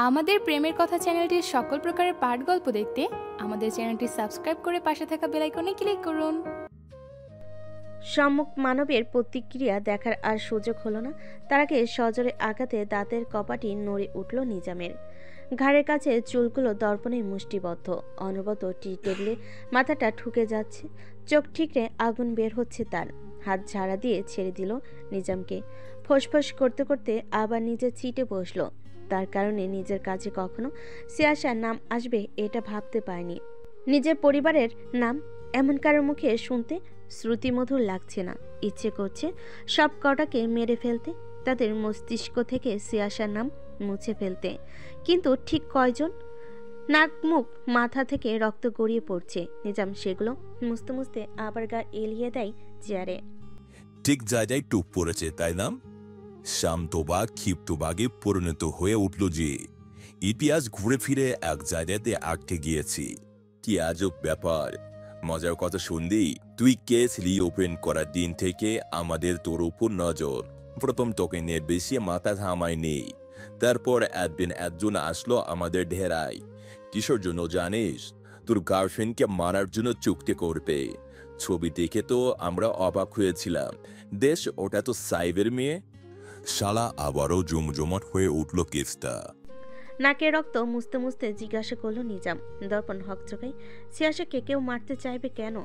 আমাদের প্রেমের কথা চ্যানেলটির সকল প্রকারের পাঠ গল্প দেখতে আমাদের চ্যানেলটি সাবস্ক্রাইব করে পাশে থাকা বেল আইকনে ক্লিক করুন। সম্মুখ মানবের প্রতিক্রিয়া দেখার আর সুযোগ হলো না। তার আগে সজোরে আঘাতে দাঁতের কপাটি নড়ে উঠল নিজামের। ঘাড়ের কাছে চুলগুলো দর্পণে মুষ্টিবদ্ধ, অনবরত টি টেবিলে মাথাটা ঠুকে যাচ্ছে। চোখ ঠিকরে আগুন বের হচ্ছে তার। হাত ঝাড়া দিয়ে ছেড়ে দিল নিজামকে। ফোঁসফোঁস করতে করতে আবার নিজের সিটে বসলো। তার কারণে নিজের কাছে কখনো সিয়াসার নাম আসবে এটা ভাবতে পারেনি। নিজের পরিবারের নাম এমন কারোর মুখে শুনতে শ্রুতিমধুর লাগছে না। ইচ্ছে করছে সব কটাকে মেরে ফেলতে, তাদের মস্তিষ্ক থেকে সিয়াসার নাম মুছে ফেলতে। কিন্তু ঠিক কয়জন? নাক মুখ মাথা থেকে রক্ত গড়িয়ে পড়ছে। নিজাম সেগুলো মুছতে মুছতে আবার গা এলিয়ে দেয় চেয়ারে। ঠিক জায়গায় টুপ পড়েছে, তাই না? শান্তবাগ ক্ষিপ্তবাগে পরিণত হয়ে উঠল যে ইতিহাস ঘুরে ফিরে এক জায়গাতে আটকে গিয়েছি। কি আজব ব্যাপার। মজার কথা শুনলি, তুই কেস রিওপেন করার দিন থেকে আমাদের তোর উপর নজর। প্রথম তোকে নিয়ে বেশি মাথা ঘামায় নেই, তারপর একজন আসলো আমাদের ঢেরায়। কিসের জন্য জানিস? তোর গার্লফ্রেন্ডকে মারার জন্য চুক্তি করবে। ছবি দেখে তো আমরা অবাক হয়েছিলাম। দেশ ওটা তো সাইবের মেয়ে। শালা আবারও জমজমাট হয়ে উঠল কেসটা। নাকের রক্ত মুছতে মুছতে জিজ্ঞাসা করলো নিজাম। দর্পণ হকচকাই। সিয়াসাকে কেউ মারতে চাইবে কেন?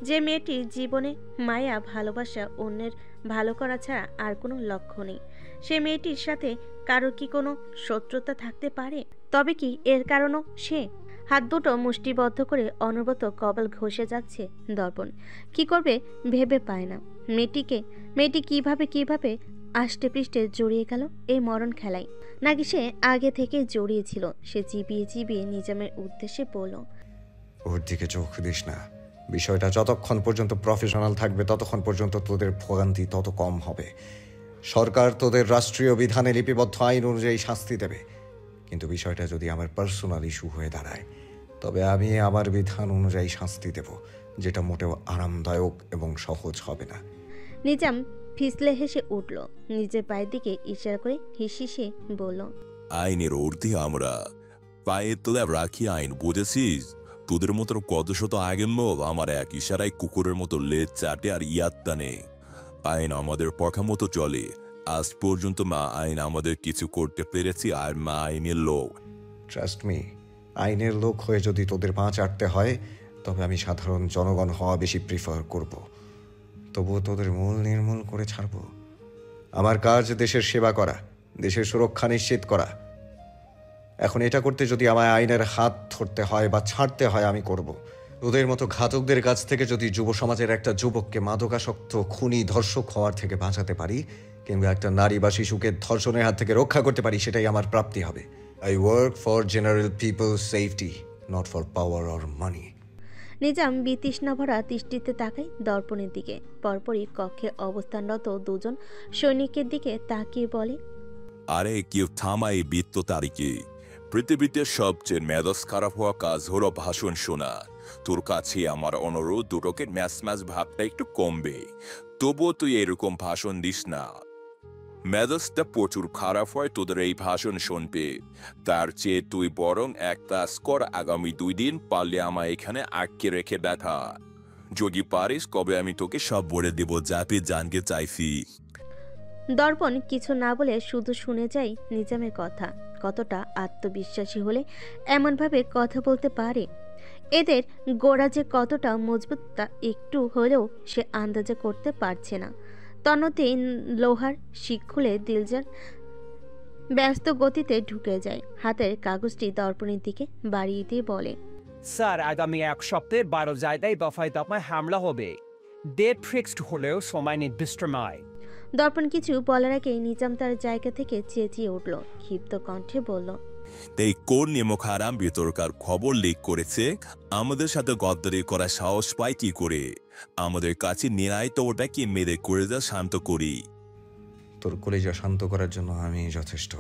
যে মেয়েটির জীবনে মায়া, ভালোবাসা, অন্যের ভালো করা ছাড়া আর কোনো লক্ষ্য নেই, সে মেয়েটির সাথে কারোর কি কোনো শত্রুতা থাকতে পারে? তবে কি এর কারণও সে? হাত দুটো মুষ্টিবদ্ধ করে অনবরত কপাল ঘষে যাচ্ছে দর্পণ। কি করবে ভেবে পায় না। মেয়েটি কিভাবে আষ্টে পৃষ্ঠে জড়িয়ে গেল এই মরণ খেলায়। নাকি সে আগে থেকে জড়িয়েছিল? সে চিবিয়ে নিজামের উদ্দেশ্যে বলল, ওর দিকে চোখ দিস না। বিষয়টা যতক্ষণ পর্যন্ত প্রফেশনাল থাকবে ততক্ষণ পর্যন্ত তোদের ভোগান্তি তত কম হবে। সরকার তোদের রাষ্ট্রীয় বিধানে লিপিবদ্ধ আইন অনুযায়ী শাস্তি দেবে, কিন্তু বিষয়টা যদি আমার পার্সোনাল ইস্যু হয়ে দাঁড়ায় তবে আমি আমার বিধান অনুযায়ী শাস্তি দেব, যেটা মোটেও আরামদায়ক এবং সহজ হবে না। নিজাম ফিসলে হেসে উঠল। নিজের পায়ের দিকে ইশারা করে হিসিসে বলল, আইনের ঊর্ধ্বে আমরা পায়ে তোলা রাখি আইন, বুঝেছিস? তোদের মতো কত শত আগের লোক আমার এক ইশারায় কুকুরের মতো লেজ চাটে আর ইয়াত্তা নেই। আইন আমাদের পক্ষে মতো চলে। আজ পর্যন্ত মা আইন আমাদের কিছু করতে পেরেছি, আর মা আইনের লোক। ট্রাস্ট মি, আইনের লোক হয়ে যদি তোদের পা চাটতে হয় তবে আমি সাধারণ জনগণ হওয়া বেশি প্রিফার করব। তবুও তোদের মূল নির্মূল করে ছাড়ব। আমার কাজ দেশের সেবা করা, দেশের সুরক্ষা নিশ্চিত করা। এখন এটা করতে যদি আমায় আইনের হাত ধরতে হয় বা ছাড়তে হয় আমি করব। তোদের মতো ঘাতকদের কাছ থেকে যদি যুব সমাজের একটা যুবককে মাদকাসক্ত, খুনি, ধর্ষক হওয়ার থেকে বাঁচাতে পারি, কিংবা একটা নারী বা শিশুকে ধর্ষণের হাত থেকে রক্ষা করতে পারি, সেটাই আমার প্রাপ্তি হবে। I work for general people's safety, not for power or money. Nizam বিতৃষ্ণা ভরা দৃষ্টিতে তাকায় দর্পণের দিকে। পরপরই কক্ষে অবস্থানরত দুজন সৈনিকের দিকে তাকিয়ে বলে, আরে কেউ থামাই বৃত্ত তারিখে। পৃথিবীতে সবচেয়ে মেজাজ খারাপ হওয়া কাজ হলো ভাষণ শোনা। তোর কাছে আমার অনুরোধ, দুটোকে ম্যাচ ভাবটা একটু কমবে। তবুও তুই এরকম ভাষণ দিস না। মেজাজটা প্রচুর খারাপ হয় তোদের এই ভাষণ শুনবে। তার চেয়ে তুই বরং এক কাজ কর, আগামী 2 দিন পারলে আমায় এখানে আটকে রেখে দেখা। যদি পারিস কবে আমি তোকে সব বলে দেব যাতে জানতে চাইছি। দর্পণ কিছু না বলে শুধু শুনে যায় নিজামের কথা। কতটা আত্মবিশ্বাসী হলে এমনভাবে কথা বলতে পারে? এদের গোড়া যে কতটা মজবুত তা একটু হলেও সে আন্দাজে করতে পারছে না। তন্নতেই লোহার শিক খুলে দিলজার ব্যস্ত গতিতে ঢুকে যায়। হাতের কাগজটি দর্পণের দিকে বাড়িয়ে দিয়ে বলে, স্যার, আগামী 1 সপ্তাহে 12 জায়গায় দফায় দফায় হামলা হবে। ডেট ফিক্সড হলেও সময় নির্দিষ্ট নয়। দর্পণ কিছু বলার আগেই নিজাম তার জায়গা থেকে চেঁচিয়ে উঠল। ক্ষিপ্ত কণ্ঠে বলল, এই কোন নিমক হারাম বিতর্কার খবর লিক করেছে? আমাদের সাথে গদ্দারি করা সাহস পায় কি করে? আমাদের কাছে নিরায় তো ওটাকে মেরে করে যা শান্ত করি। তোর কলিজা শান্ত করার জন্য আমি যথেষ্ট।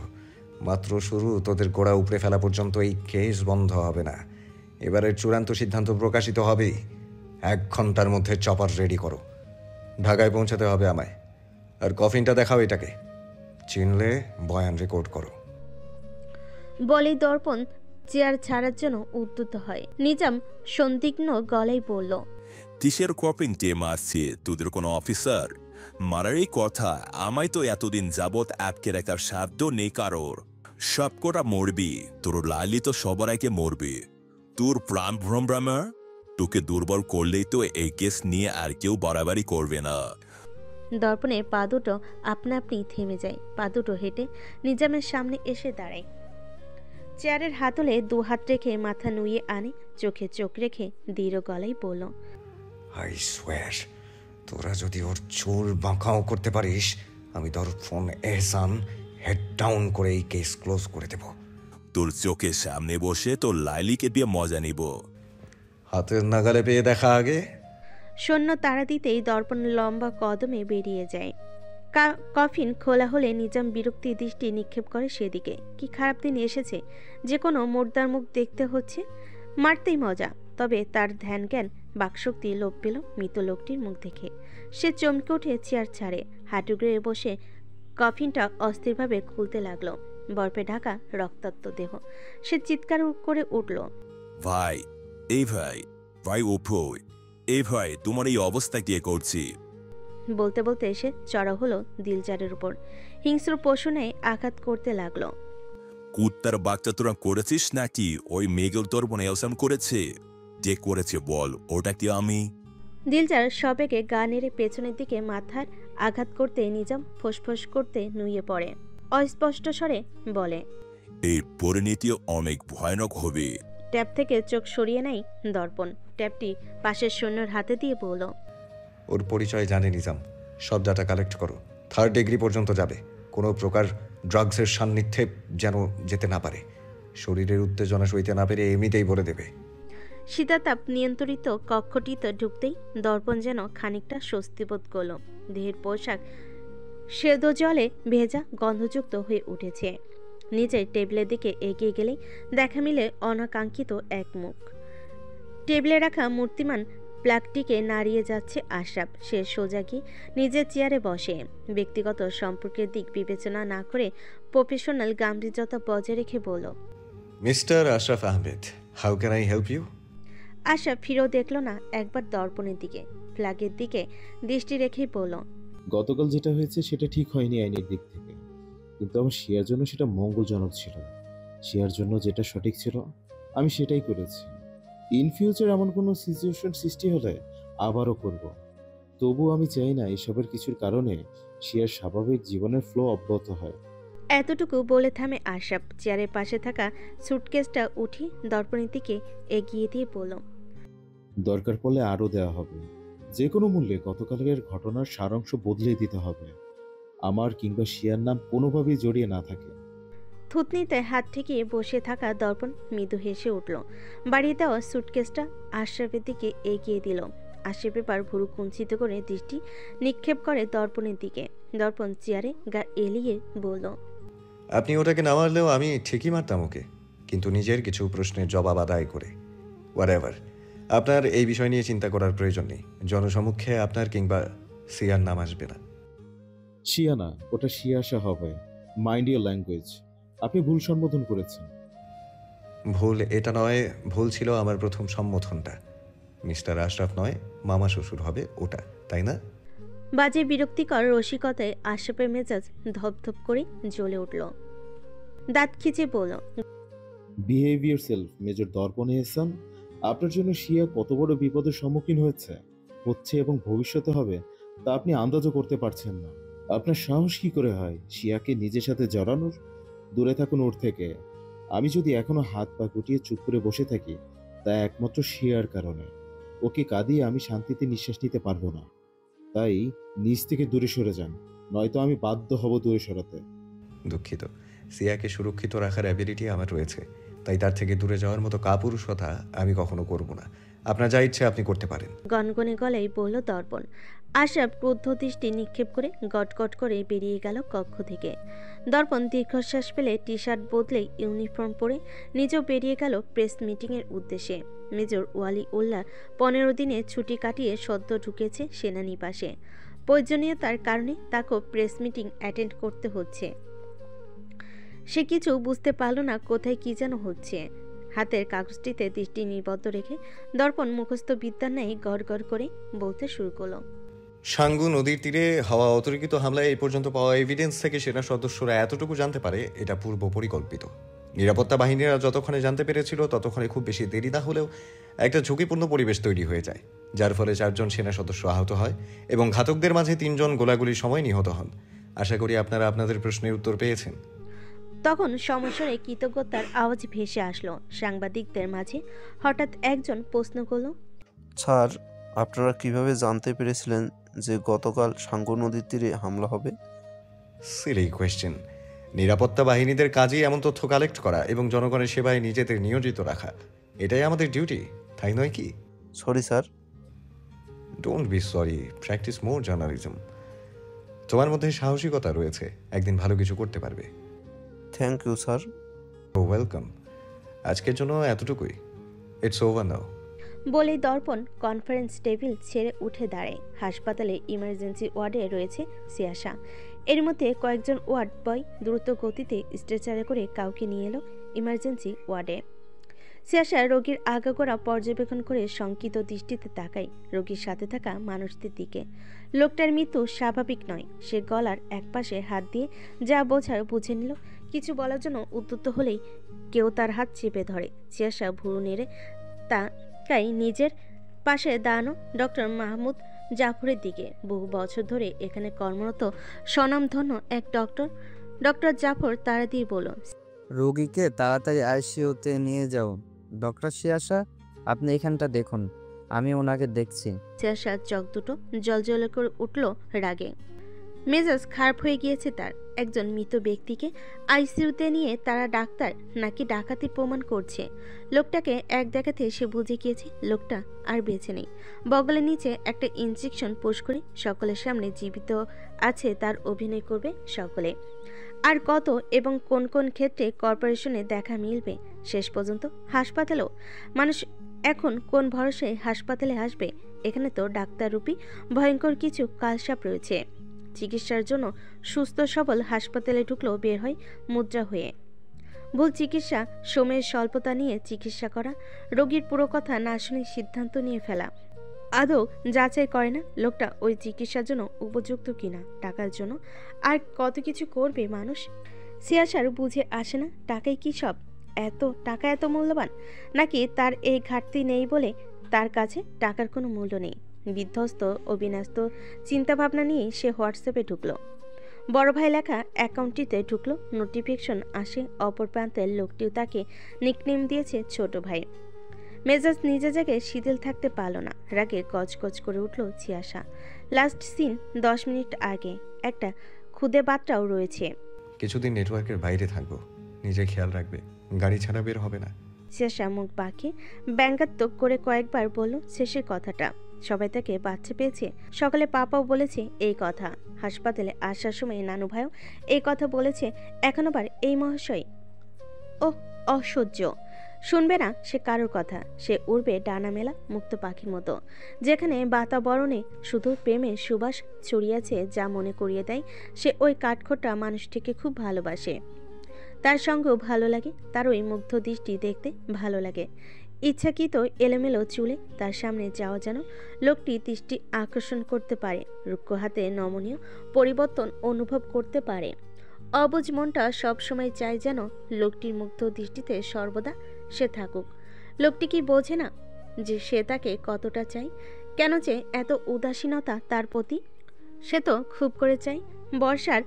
মাত্র শুরু, তোদের গোড়া উপড়ে ফেলা পর্যন্ত এই কেস বন্ধ হবে না। এবারের চূড়ান্ত সিদ্ধান্ত প্রকাশিত হবেই। 1 ঘন্টার মধ্যে চপার রেডি করো। ঢাকায় পৌঁছাতে হবে আমায়। আর কফিনটা দেখাও এটাকে। চিনলে বয়ান রেকর্ড করো। বলেই দর্পণ চেয়ার ছাড়ার জন্য উদ্যত হয়। নিজাম সন্দিগ্ধ গলায় বলল, কিসের কপিং টিম আসছে? তোদের কোনো অফিসার? মারার এই কথা, আমায় তো এতদিন যাবৎ আটকে রাখার সাধ্য নেই কারোর। সব কটা মরবি, তোর লালি তো সবার আগে মরবি। তোর প্রাণ ভ্রমভ্রমা, তোকে দুর্বল করলেই তো এই কেস নিয়ে আর কেউ বাড়াবাড়ি করবে না। দর্পণে পা দুটো আপনা আপনি থেমে যায়। পা দুটো হেঁটে নিজামের সামনে এসে দাঁড়ায়। চেয়ারের হাতলে দু হাত রেখে মাথা নুয়ে আনে, চোখে চোখ রেখে দৃঢ় গলায় বলল, আই সোয়ার, তোরা যদি ওর চুল বাঁকাও করতে পারিস, আমি দর্পণ এহসান হেড ডাউন করে এই কেস ক্লোজ করে দেব। তোর চোখের সামনে বসে তোর লাইলিকে দিয়ে মজা নিব। হাতের নাগালে পেয়ে দেখা আগে। সৈন্য তাড়া দিতেই দর্পণ লম্বা কদমে বেরিয়ে যায়। কফিন খোলা হলে নিজাম বিরক্তি দৃষ্টি নিক্ষেপ করে সেদিকে। কি খারাপ দিন এসেছে, যে কোনো মুর্দার মুখ দেখতে হচ্ছে। মারতেই মজা। তবে তার ধ্যান জ্ঞান বাকশক্তি লোপ পেল মৃত লোকটির মুখ দেখে। সে চমকে উঠে চেয়ার ছাড়ে, হাঁটুগড়ে বসে কফিনটা অস্থিরভাবে খুলতে লাগলো। বরফে ঢাকা রক্তাক্ত দেহ। সে চিৎকার করে উঠল, ভাই, এই ভাই, ভাই ওপোই, এই ভাই, তোমার এই অবস্থা কে করছি? বলতে বলতে এসে চড়া হলো দিলজারের উপর। হিংস্র পশু নেয় আঘাত করতে লাগলো। কুত্তার বাচ্চা তোরা করেছিস নাকি ওই মেঘল তোর বোন এলসাম করেছে? যে করেছে বল, ওটা কি আমি? দিলজার সবেগে গা নেড়ে পেছনের দিকে মাথার আঘাত করতে নিজাম ফোঁসফোঁস করতে নুয়ে পড়ে। অস্পষ্ট স্বরে বলে, এই পরিণতি অনেক ভয়ানক হবে। ট্যাপ থেকে চোখ সরিয়ে নেয় দর্পণ। ট্যাপটি পাশের সৈন্যর হাতে দিয়ে বলল, ওর পরিচয় জানে নিজাম, সব ডাটা কালেক্ট করো। 3rd ডিগ্রি পর্যন্ত যাবে। কোনো প্রকার ড্রাগসের সান্নিধ্যে যেন যেতে না পারে। শরীরের উত্তেজনা সইতে না পেরে এমনিতেই বলে দেবে। শীতাতাপ নিয়ন্ত্রিত কক্ষটিতে ঢুকতেই দর্পণ যেন খানিকটা স্বস্তিবোধ করল। দেহের পোশাক সেদ জলে ভেজা গন্ধযুক্ত হয়ে উঠেছে। নিজের টেবিলের দিকে এগিয়ে গেলেই দেখা মিলে অনাকাঙ্ক্ষিত এক মুখ। টেবিলে রাখা মূর্তিমান প্লাগটিকে নাড়িয়ে যাচ্ছে আশরাফ। সে সোজা গিয়ে নিজের চেয়ারে বসে। ব্যক্তিগত সম্পর্কের দিক বিবেচনা না করে প্রফেশনাল গাম্ভীর্যতা বজায় রেখে বলল, mister Ashraf Ahmed, how can I help you? Ashraf ফিরেও দেখল না, একবার দর্পণের দিকে, ফ্ল্যাগের দিকে দৃষ্টি রেখেই বলল, গতকাল যেটা হয়েছে সেটা ঠিক হয়নি আইনের দিক থেকে, কিন্তু আমার শিয়ার জন্য সেটা মঙ্গলজনক ছিল। শিয়ার জন্য যেটা সঠিক ছিল আমি সেটাই করেছি। ইন ফিউচার এমন কোনো সিচুয়েশন সৃষ্টি হলে আবারও করব। তবু আমি চাই না এসবের কিছুর কারণে শিয়ার স্বাভাবিক জীবনের ফ্লো অব্যাহত হয়। এতটুকু বলে থামে আশরাফ। চেয়ারের পাশে থাকা সুটকেসটা উঠে দর্পণের দিকে এগিয়ে দিয়ে বলল, দরকার পড়লে আরও দেওয়া হবে। যে কোনো মূল্যে গতকালের ঘটনার সারাংশ বদলে দিতে হবে। আমার কিংবা শিয়ার নাম কোনোভাবেই জড়িয়ে না থাকে। থুতনিতে হাত ঠেকিয়ে বসে থাকা দর্পণ মৃদু হেসে উঠল। বাড়িয়ে দেওয়া সুটকেসটা আশরাফের দিকে এগিয়ে দিল। আশরাফ এবার ভুরু কুঞ্চিত করে দৃষ্টি নিক্ষেপ করে দর্পণের দিকে। দর্পণ চেয়ারে গা এলিয়ে বলল, আপনি ওটাকে না মারলেও আমি ঠিকই মারতাম ওকে, কিন্তু নিজের কিছু প্রশ্নের জবাব আদায় করে। হোয়াটএভার, আপনার এই বিষয় নিয়ে চিন্তা করার প্রয়োজন নেই। জনসমক্ষে আপনার কিংবা সিয়ার নাম আসবে না। শিয়া না, ওটা শিয়াশা হবে। Mind your language. আপনি ভুল সম্বোধন করেছেন। ভুল এটা নয়, ভুল ছিল আমার প্রথম সম্বোধনটা। মিস্টার আশরাফ নয়, মামা শ্বশুর হবে ওটা, তাই না? বাজে বিরক্তিকর রসিকতায় আশরাফের মেজাজ ধপধপ করে জ্বলে উঠল। দাঁত খিচে বলল, বিহেভ ইয়োরসেলফ মেজর দর্পণ এহসান। আপনার জন্য শিয়া কত বড় বিপদের সম্মুখীন হচ্ছে এবং ভবিষ্যতে হবে তা আপনি আন্দাজও করতে পারছেন না। আপনার সাহস কি করে হয় শিয়াকে নিজের সাথে জড়ানোর? দূরে থাকুন ওর থেকে। আমি যদি এখনো হাত পা গুটিয়ে চুপ করে বসে থাকি তা একমাত্র শিয়ার কারণে। ওকে কাঁদিয়ে আমি শান্তিতে নিঃশ্বাস নিতে পারবো না। তাই নিজ থেকে দূরে সরে যান, নয়তো আমি বাধ্য হব দূরে সরাতে। দুঃখিত, সিয়াকে সুরক্ষিত রাখার অ্যাবিলিটি আমার রয়েছে, তাই তার থেকে দূরে যাওয়ার মতো কাপুরুষতা আমি কখনো করব না। আপনার যা ইচ্ছে আপনি করতে পারেন। গনগনে গলায় বলল দর্পণ। আশরাফ ক্রুদ্ধ দৃষ্টি নিক্ষেপ করে গটগট করে বেরিয়ে গেল কক্ষ থেকে। দর্পণ দীর্ঘশ্বাস ফেলে টি শার্ট বদলে ইউনিফর্ম পরে নিজেও বেরিয়ে গেল প্রেস মিটিংয়ের উদ্দেশ্যে। মেজর ওয়ালি উল্লাহ 15 দিনে ছুটি কাটিয়ে সদ্য ঢুকেছে সেনানিবাসে। প্রয়োজনীয়তার কারণে তাকেও প্রেস মিটিং অ্যাটেন্ড করতে হচ্ছে। সে কিছু বুঝতে পারল না কোথায় কি যেন হচ্ছে। হাতের কাগজটিতে দৃষ্টি নিবদ্ধ রেখে দর্পণ মুখস্থ বিদ্যার ন্যায় গড় গড় করে বলতে শুরু করলো। সাঙ্গু নদীর তীরে হওয়া অতর্কিত হামলায় এই পর্যন্ত পাওয়া এভিডেন্স থেকে সেনা সদস্যরা এতটুকু জানতে পারে এটা পূর্ব পরিকল্পিত। নিরাপত্তা বাহিনীরা যতক্ষণে জানতে পেরেছিল ততক্ষণে খুব বেশি দেরি না হলেও একটা ঝুঁকিপূর্ণ পরিবেশ তৈরি হয়ে যায়, যার ফলে 4 জন সেনা সদস্য আহত হয় এবং ঘাতকদের মাঝে 3 জন গোলাগুলির সময় নিহত হন। আশা করি আপনারা আপনাদের প্রশ্নের উত্তর পেয়েছেন। তখন সমস্বরে কৃতজ্ঞতার আওয়াজ ভেসে আসলো সাংবাদিকদের মাঝে। হঠাৎ একজন প্রশ্ন করল, স্যার, আপনারা কিভাবে জানতে পেরেছিলেন যে গতকাল সাঙ্গু নদীর তীরে হামলা হবে? Silly question. নিরাপত্তা বাহিনীদের কাজই এমন তথ্য কালেক্ট করা এবং জনগণের সেবায় নিজেদের নিয়োজিত রাখা। এটাই আমাদের ডিউটি, তাই নয় কি? Sorry sir. Don't be sorry, practice more journalism. তোমার মধ্যে সাহসিকতা রয়েছে, একদিন ভালো কিছু করতে পারবে। Thank you sir. ওয়েলকাম। আজকের জন্য এতটুকুই। It's over now. বলেই দর্পণ কনফারেন্স টেবিল ছেড়ে উঠে দাঁড়ায়। হাসপাতালে ইমার্জেন্সি ওয়ার্ডে রয়েছে সিয়াশা। এর মধ্যে কয়েকজন ওয়ার্ড বয় দ্রুত গতিতে স্ট্রেচারে করে কাউকে নিয়ে এলো ইমার্জেন্সি ওয়ার্ডে। সিয়াশা রোগীর আগাগোড়া পর্যবেক্ষণ করে শঙ্কিত দৃষ্টিতে তাকায় রোগীর সাথে থাকা মানুষদের দিকে। লোকটার মৃত্যু স্বাভাবিক নয়। সে গলার একপাশে হাত দিয়ে যা বোঝার বুঝে নিল। কিছু বলার জন্য উদ্যত হলেই কেউ তার হাত চেপে ধরে। সিয়াশা ভুরু নেড়ে তাকায় নিজের পাশে দাঁড়ানো ডক্টর মাহমুদ জাফরের দিকে। বহু বছর ধরে এখানে কর্মরত স্বনামধন্য এক ডক্টর জাফর তারা দিয়ে বলল, রোগীকে তাড়াতাড়ি আইসিইউতে নিয়ে যাও। ডক্টর সিয়াশা, আপনি এখানটা দেখুন, আমি ওনাকে দেখছি। সিয়াশার চোখ দুটো জ্বলজ্বলে করে উঠল রাগে। মেজাজ খারাপ হয়ে গিয়েছে তার। একজন মৃত ব্যক্তিকে আইসিইউতে নিয়ে তারা ডাক্তার নাকি ডাকাতি প্রমাণ করছে। লোকটাকে এক দেখাতে সে বুঝে গিয়েছে লোকটা আর বেঁচে নেই। বগলের নিচে একটা ইনজেকশন পুশ করে সকলের সামনে জীবিত আছে তার অভিনয় করবে সকলে। আর কত এবং কোন কোন ক্ষেত্রে কর্পোরেশনে দেখা মিলবে। শেষ পর্যন্ত হাসপাতালেও মানুষ এখন কোন ভরসায় হাসপাতালে আসবে? এখানে তো ডাক্তাররূপী ভয়ঙ্কর কিছু কালসাপ রয়েছে। চিকিৎসার জন্য সুস্থ সবল হাসপাতালে ঢুকলেও বের হয় মুদ্রা হয়ে। ভুল চিকিৎসা, সময়ের স্বল্পতা নিয়ে চিকিৎসা করা, রোগীর পুরো কথা না শুনে সিদ্ধান্ত নিয়ে ফেলা, আদৌ যাচাই করে না লোকটা ওই চিকিৎসার জন্য উপযুক্ত কিনা। টাকার জন্য আর কত কিছু করবে মানুষ। সিয়াশার বুঝে আসে না টাকাই কি সব? টাকা এত মূল্যবান, নাকি তার এই ঘাটতি নেই বলে তার কাছে টাকার কোনো মূল্য নেই? বিধ্বস্ত ও বিন্যস্ত চিন্তাভাবনা নিয়ে সে হোয়াটসঅ্যাপে ঢুকলো। বড় ভাই লেখা অ্যাকাউন্টটিতে ঢুকলো। নোটিফিকেশন আসে। অপর প্রান্তের লোকটিও তাকে নিকনেম দিয়েছে ছোট ভাই। মেজাজ নিজে জায়গায় শিথিল থাকতে পারল না। রাগে গজগজ করে উঠল সিয়াশা। লাস্ট সিন 10 মিনিট আগে। একটা খুদে বার্তাও রয়েছে। কিছুদিন নেটওয়ার্কের বাইরে থাকবো, নিজে খেয়াল রাখবে, গাড়ি ছাড়া বের হবে না। সিয়াশা মুখ বাঁকিয়ে ব্যঙ্গাত্মক করে কয়েকবার বলল শেষের কথাটা। সবাই তাকে বাচ্চা পেয়েছে, সকালে পাপাও বলেছে এই কথা। হাসপাতালে আসার সময় নানু ভাইও এই কথা বলেছে। এখন আবার এই মহাশয়। ওহ, অসহ্য। শুনবে না সে কারোর কথা। সে উড়বে ডানা মেলা মুক্ত পাখির মতো, যেখানে বাতাবরণে শুধু প্রেমের সুবাস ছড়িয়েছে, যা মনে করিয়ে দেয় সে ওই কাঠখোট্টা মানুষটিকে খুব ভালোবাসে। তার সঙ্গেও ভালো লাগে, তার ওই মুগ্ধ দৃষ্টি দেখতে ভালো লাগে। ইচ্ছাকৃত এলোমেলো চুলে তার সামনে যাওয়া যেন লোকটি দৃষ্টি আকর্ষণ করতে পারে। রুক্ষ হাতে নমনীয় পরিবর্তন অনুভব করতে পারে। অবুঝ মনটা সবসময় চায় যেন লোকটির মুগ্ধ দৃষ্টিতে সর্বদা সে থাকুক। লোকটি কি বোঝে না যে সে তাকে কতটা চায়? কেন যে এত উদাসীনতা তার প্রতি? সে তো খুব করে চায়। বর্ষার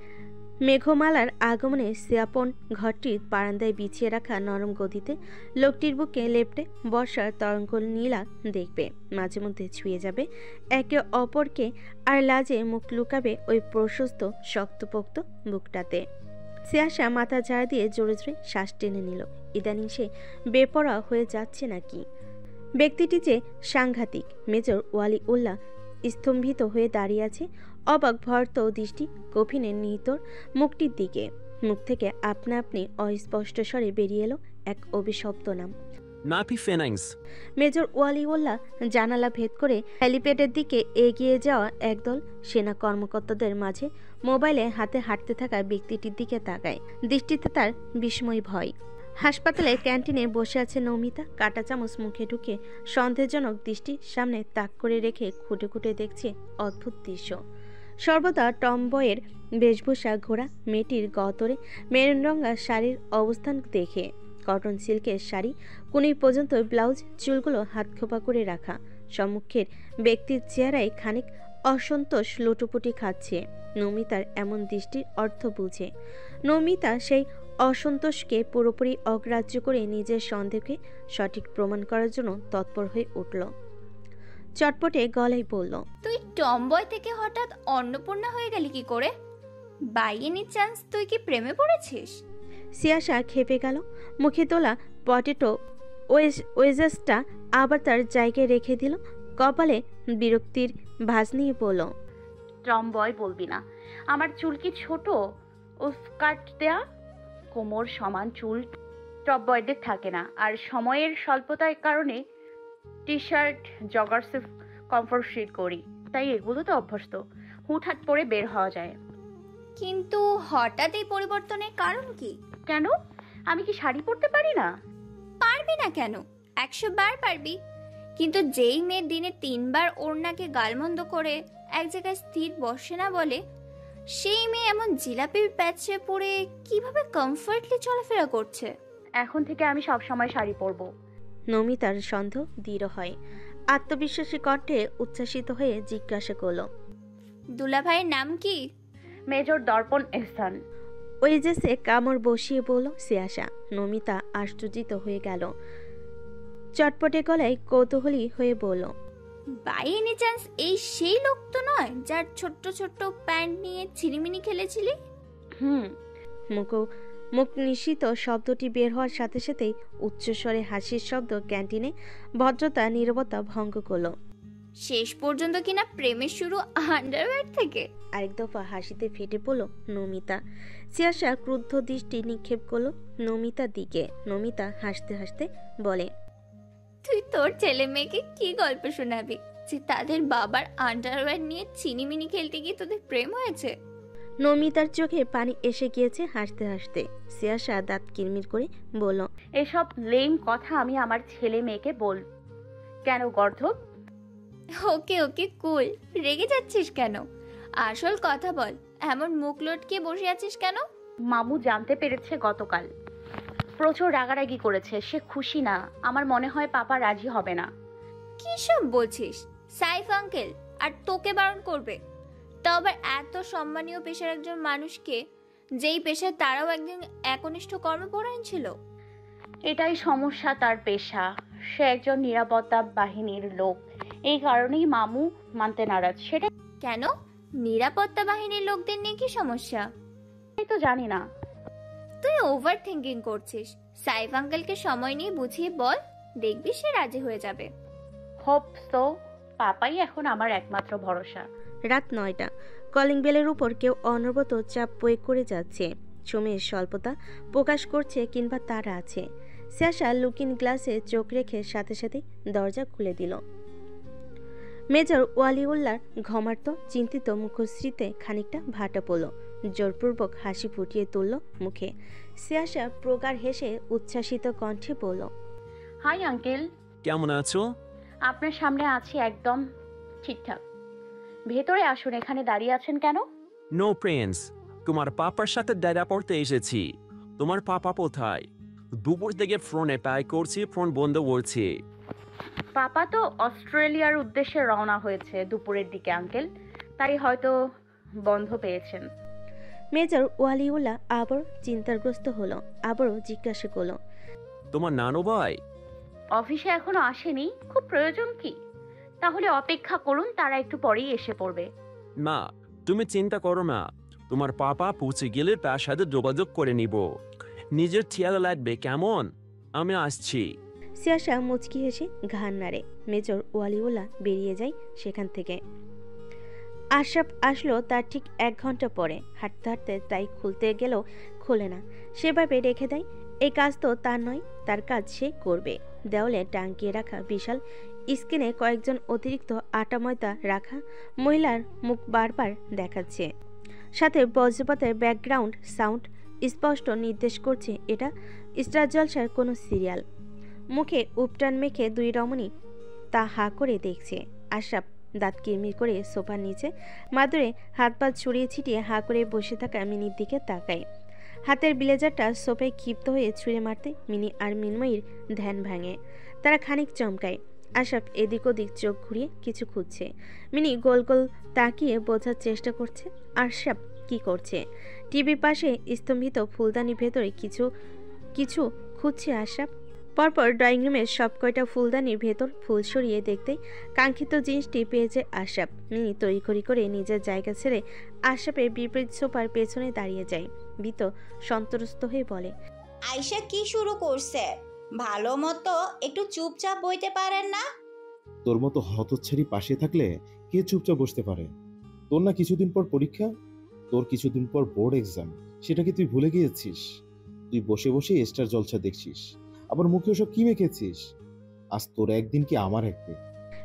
মেঘমালার আগমনে সিয়াপন ঘরটির বারান্দায় বিছিয়ে রাখা নরম গদিতে লোকটির বুকে লেপটে বর্ষার তরঙ্গ নীলা দেখবে। মাঝে মধ্যে ছুঁয়ে যাবে একে অপরকে, আর লাজে মুখ লুকাবে ওই প্রশস্ত শক্তপোক্ত বুকটাতে। সিয়াশা মাথা ঝাড় দিয়ে জোরে জোরে শ্বাস টেনে নিল। ইদানিং সে বেপরোয়া হয়ে যাচ্ছে নাকি? ব্যক্তিটি যে সাংঘাতিক। মেজর ওয়ালি উল্লাহ স্তম্ভিত হয়ে দাঁড়িয়ে আছে, অবাক ভর্ত দৃষ্টি কফিনের নিহিতর মুখটির দিকে। মুখ থেকে আপনা আপনি অস্পষ্ট স্বরে বেরিয়ে এলো এক অভিশপ্ত নাম, নাপি ফিলিংস। মেজর ওয়ালিউল্লাহ জানালা ভেদ করে হেলিপ্যাডের দিকে এগিয়ে যাওয়া একদল সেনা কর্মকর্তাদের মাঝে মোবাইলে হাতে হাঁটতে থাকা ব্যক্তিটির দিকে তাকায়। দৃষ্টিতে তার বিস্ময় ভয়। হাসপাতালের ক্যান্টিনে বসে আছে নমিতা, কাঁটা চামচ মুখে ঢুকে সন্দেহজনক দৃষ্টি সামনে তাক করে রেখে খুঁটে খুঁটে দেখছে অদ্ভুত দৃশ্য। সর্বদা টমবয়ের বেশভূষা ঘোরা মেয়েটির গতরে মেরুন রঙা শাড়ির অবস্থান দেখে, কটন সিল্কের শাড়ি কোনি পর্যন্ত ব্লাউজ, চুলগুলো হাত খোপা করে রাখা, সম্মুখের ব্যক্তির চেহারায় খানিক অসন্তোষ লুটোপুটি খাচ্ছে। নমিতার এমন দৃষ্টির অর্থ বুঝে নমিতা সেই অসন্তোষকে পুরোপুরি অগ্রাহ্য করে নিজের সন্দেহকে সঠিক প্রমাণ করার জন্য তৎপর হয়ে উঠল। চটপটে গলায় বলল, তুই টমবয় থেকে হঠাৎ অন্নপূর্ণা হয়ে গেলি কি করে? বাই এনি চান্স তুই কি প্রেমে পড়েছিস? সিয়াসা খেপে গেল। মুখে তোলা পটেটো ওয়েজেসটা আবার তার জায়গায় রেখে দিল। কপালে বিরক্তির ভাঁজ নিয়ে বলল, টমবয় বলবি না। আমার চুল কি ছোট ও কাট দেয়া? কোমর সমান চুল টমবয়দের থাকে না, আর সময়ের স্বল্পতার কারণে টি শার্ট জগার্সে কমফোর্ট ফিল করি, তাই এগুলো তো অভ্যস্ত। হুটহাট পরে বের হওয়া যায়। কিন্তু হঠাৎ এই পরিবর্তনের কারণ কি? কেন, আমি কি শাড়ি পরতে পারি না? পারবি না কেন? 100 বার পারবি। কিন্তু যেই মেয়ে দিনে 3 বার ওড়নাকে গালমন্দ করে এক জায়গায় স্থির বসে না বলে, সেই মেয়ে এমন জিলাপির প্যাচে পরে কিভাবে কমফর্টলি চলাফেরা করছে? এখন থেকে আমি সব সময় শাড়ি পরবো। নমিতার সন্দেহ দৃঢ় হয়। আত্মবিশ্বাসী কণ্ঠে উচ্ছ্বাসিত হয়ে জিজ্ঞাসা করল, দুলাভাইয়ের নাম কি? মেজর দর্পণ এহসান। ওয়েজেসে কামড় বসিয়ে বলল সিয়াসা। নমিতা আশ্চর্যিত হয়ে গেল। চটপটে গলায় কৌতূহলী হয়ে বলল, বাই এনি চান্স এই সেই লোক তো নয় যার ছোট্ট ছোট্ট প্যান্ট নিয়ে ছিনিমিনি খেলেছিলি? মুখ নিশ্চিত শব্দটি বের হওয়ার সাথে সাথেই উচ্চস্বরে হাসির শব্দ ক্যান্টিনে ভদ্রতা নীরবতা ভঙ্গ করল। শেষ পর্যন্ত কিনা প্রেমের শুরু আন্ডারওয়্যার থেকে? আরেক দফা হাসিতে ফেটে পড়ল নমিতা। সিয়াসা ক্রুদ্ধ দৃষ্টি নিক্ষেপ করল নমিতার দিকে। নমিতা হাসতে হাসতে বলে, তুই তোর ছেলে মেয়েকে কি গল্প শোনাবি যে তাদের বাবার আন্ডারওয়্যার নিয়ে চিনিমিনি খেলতে গিয়ে তোদের প্রেম হয়েছে? নমিতার চোখে পানি এসে গিয়েছে হাসতে হাসতে। সিয়াসা দাঁত কিরমির করে বলল, এসব লেম কথা আমি আমার ছেলে মেয়েকে বল কেন গর্ধব? ওকে ওকে কুল, রেগে যাচ্ছিস কেন? আসল কথা বল, এমন মুখ লটকে বসে আছিস কেন? মামু জানতে পেরেছে গতকাল, প্রচুর রাগারাগি করেছে। সে খুশি না। আমার মনে হয় পাপা রাজি হবে না। কি সব বলছিস? সাইফ আঙ্কেল আর তোকে বারণ করবে? তাও আবার এত সম্মানীয় পেশার একজন মানুষকে, যেই পেশায় তারাও একদিন একনিষ্ঠ কর্মপরায়ণ ছিল। এটাই সমস্যা, তার পেশা। সে একজন নিরাপত্তা বাহিনীর লোক, এই কারণেই মামু মানতে নারাজ। সেটা কেন? নিরাপত্তা বাহিনীর লোকদের নিয়ে কি সমস্যা? এই তো জানি না। তুই ওভার থিঙ্কিং করছিস। সাইফ আঙ্কেলকে সময় নিয়ে বুঝিয়ে বল, দেখবি সে রাজি হয়ে যাবে। Hope so. পাপাই এখন আমার একমাত্র ভরসা। রাত 9টা। কলিং বেলের উপর কেউ অনবরত চাপ প্রয়োগ করে যাচ্ছে। সময়ের স্বল্পতা প্রকাশ করছে কিংবা তারা আছে। সিয়াসা লুকিং গ্লাসে চোখ রেখে সাথে সাথে দরজা খুলে দিল। মেজর ওয়ালিউল্লাহর ঘমার্ত চিন্তিত মুখশ্রীতে খানিকটা ভাটা পড়ল। জোরপূর্বক হাসি ফুটিয়ে তুলল মুখে। সিয়াসা প্রগাঢ় হেসে উচ্ছ্বাসিত কণ্ঠে বলল, হাই আঙ্কেল। কেমন আছো? আপনার সামনে আছি একদম ঠিকঠাক। ভেতরে আসুন। এখানে দাঁড়িয়ে আছেন কেন? নো প্রিন্স, তোমার পাপার সাথে দেখা করতে এসেছি। তোমার পাপা কোথায়? দুপুর থেকে ফোনে পাই করছি, ফোন বন্ধ করছি। পাপা তো অস্ট্রেলিয়ার উদ্দেশ্যে রওনা হয়েছে দুপুরের দিকে আঙ্কেল, তাই হয়তো বন্ধ পেয়েছেন। মেজর ওয়ালিউল্লাহ আবার চিন্তাগ্রস্ত হলো। আবারও জিজ্ঞাসা করলো, তোমার নানু ভাই অফিসে এখনো আসেনি? খুব প্রয়োজন কি? তাহলে অপেক্ষা করুন, তারা একটু পরেই এসে পড়বে। মা, তুমি চিন্তা করো না। তোমার পাপা পৌঁছে গেলে তার সাথে যোগাযোগ করে নিব। নিজের খেয়াল লাগবে, কেমন? আমি আসছি। সিয়াসা মুচকি হেসে ঘাড় নাড়ে। মেজর ওয়ালিউল্লাহ বেরিয়ে যায় সেখান থেকে। আশরাফ আসলো তার ঠিক 1 ঘন্টা পরে। হাঁটতে হাঁটতে তাই খুলতে গেলেও খোলে না। সেভাবে রেখে দেয়। এই কাজ তো তার নয়, তার কাজ সে করবে। দেওয়ালে টাঙ্গিয়ে রাখা বিশাল স্ক্রিনে কয়েকজন অতিরিক্ত আটা ময়দা রাখা মহিলার মুখ বারবার দেখাচ্ছে, সাথে বজ্রপাতের ব্যাকগ্রাউন্ড সাউন্ড স্পষ্ট নির্দেশ করছে এটা স্টার জলসার কোনো সিরিয়াল। মুখে উপটান মেখে দুই রমণী তা হা করে দেখছে। আশরাফ দাঁত কিরমির করে সোফার নিচে মাদুরে হাত পা ছড়িয়ে ছিটিয়ে হা করে বসে থাকা মিনির দিকে তাকায়। হাতের ব্লেজারটা সোফায় ক্ষিপ্ত হয়ে ছুঁড়ে মারতে মিনি আর মিনময়ীর ধ্যান ভাঙে। তারা খানিক চমকায়। আশরাফ এদিক ওদিক চোখ ঘুরিয়ে কিছু খুঁজছে। মিনি গোল গোল তাকিয়ে বোঝার চেষ্টা করছে আশরাফ কি করছে। টিভির পাশে স্তম্ভিত ফুলদানি ভেতরে কিছু কিছু খুঁজছে আশরাফ। পরপর ড্রয়িং রুমের সব কয়টা ফুলদানির ভেতর ফুল সরিয়ে দেখতে কাঙ্ক্ষিত জিনিসটি পেয়েছে আশরাফ। মিনি তড়িঘড়ি করে নিজের জায়গা ছেড়ে আশরাফের বিপরীত সোফার পেছনে দাঁড়িয়ে যায়। ভীত সন্ত্রস্ত হয়ে বলে, আয়শা কি শুরু করছে? ভালো মতো একটু চুপচাপ বইতে পারেন না? তোর মতো হতচ্ছাড়ি পাশে থাকলে কে চুপচাপ বসতে পারে? তোর না কিছুদিন পর পরীক্ষা, তোর কিছুদিন পর বোর্ড এক্সাম, সেটা কি তুই ভুলে গিয়েছিস? তুই বসে বসে স্টার জলসা দেখছিস, আবার মুখে ওসব কি মেখেছিস? আজ তোর একদিন কি আমার একদিন।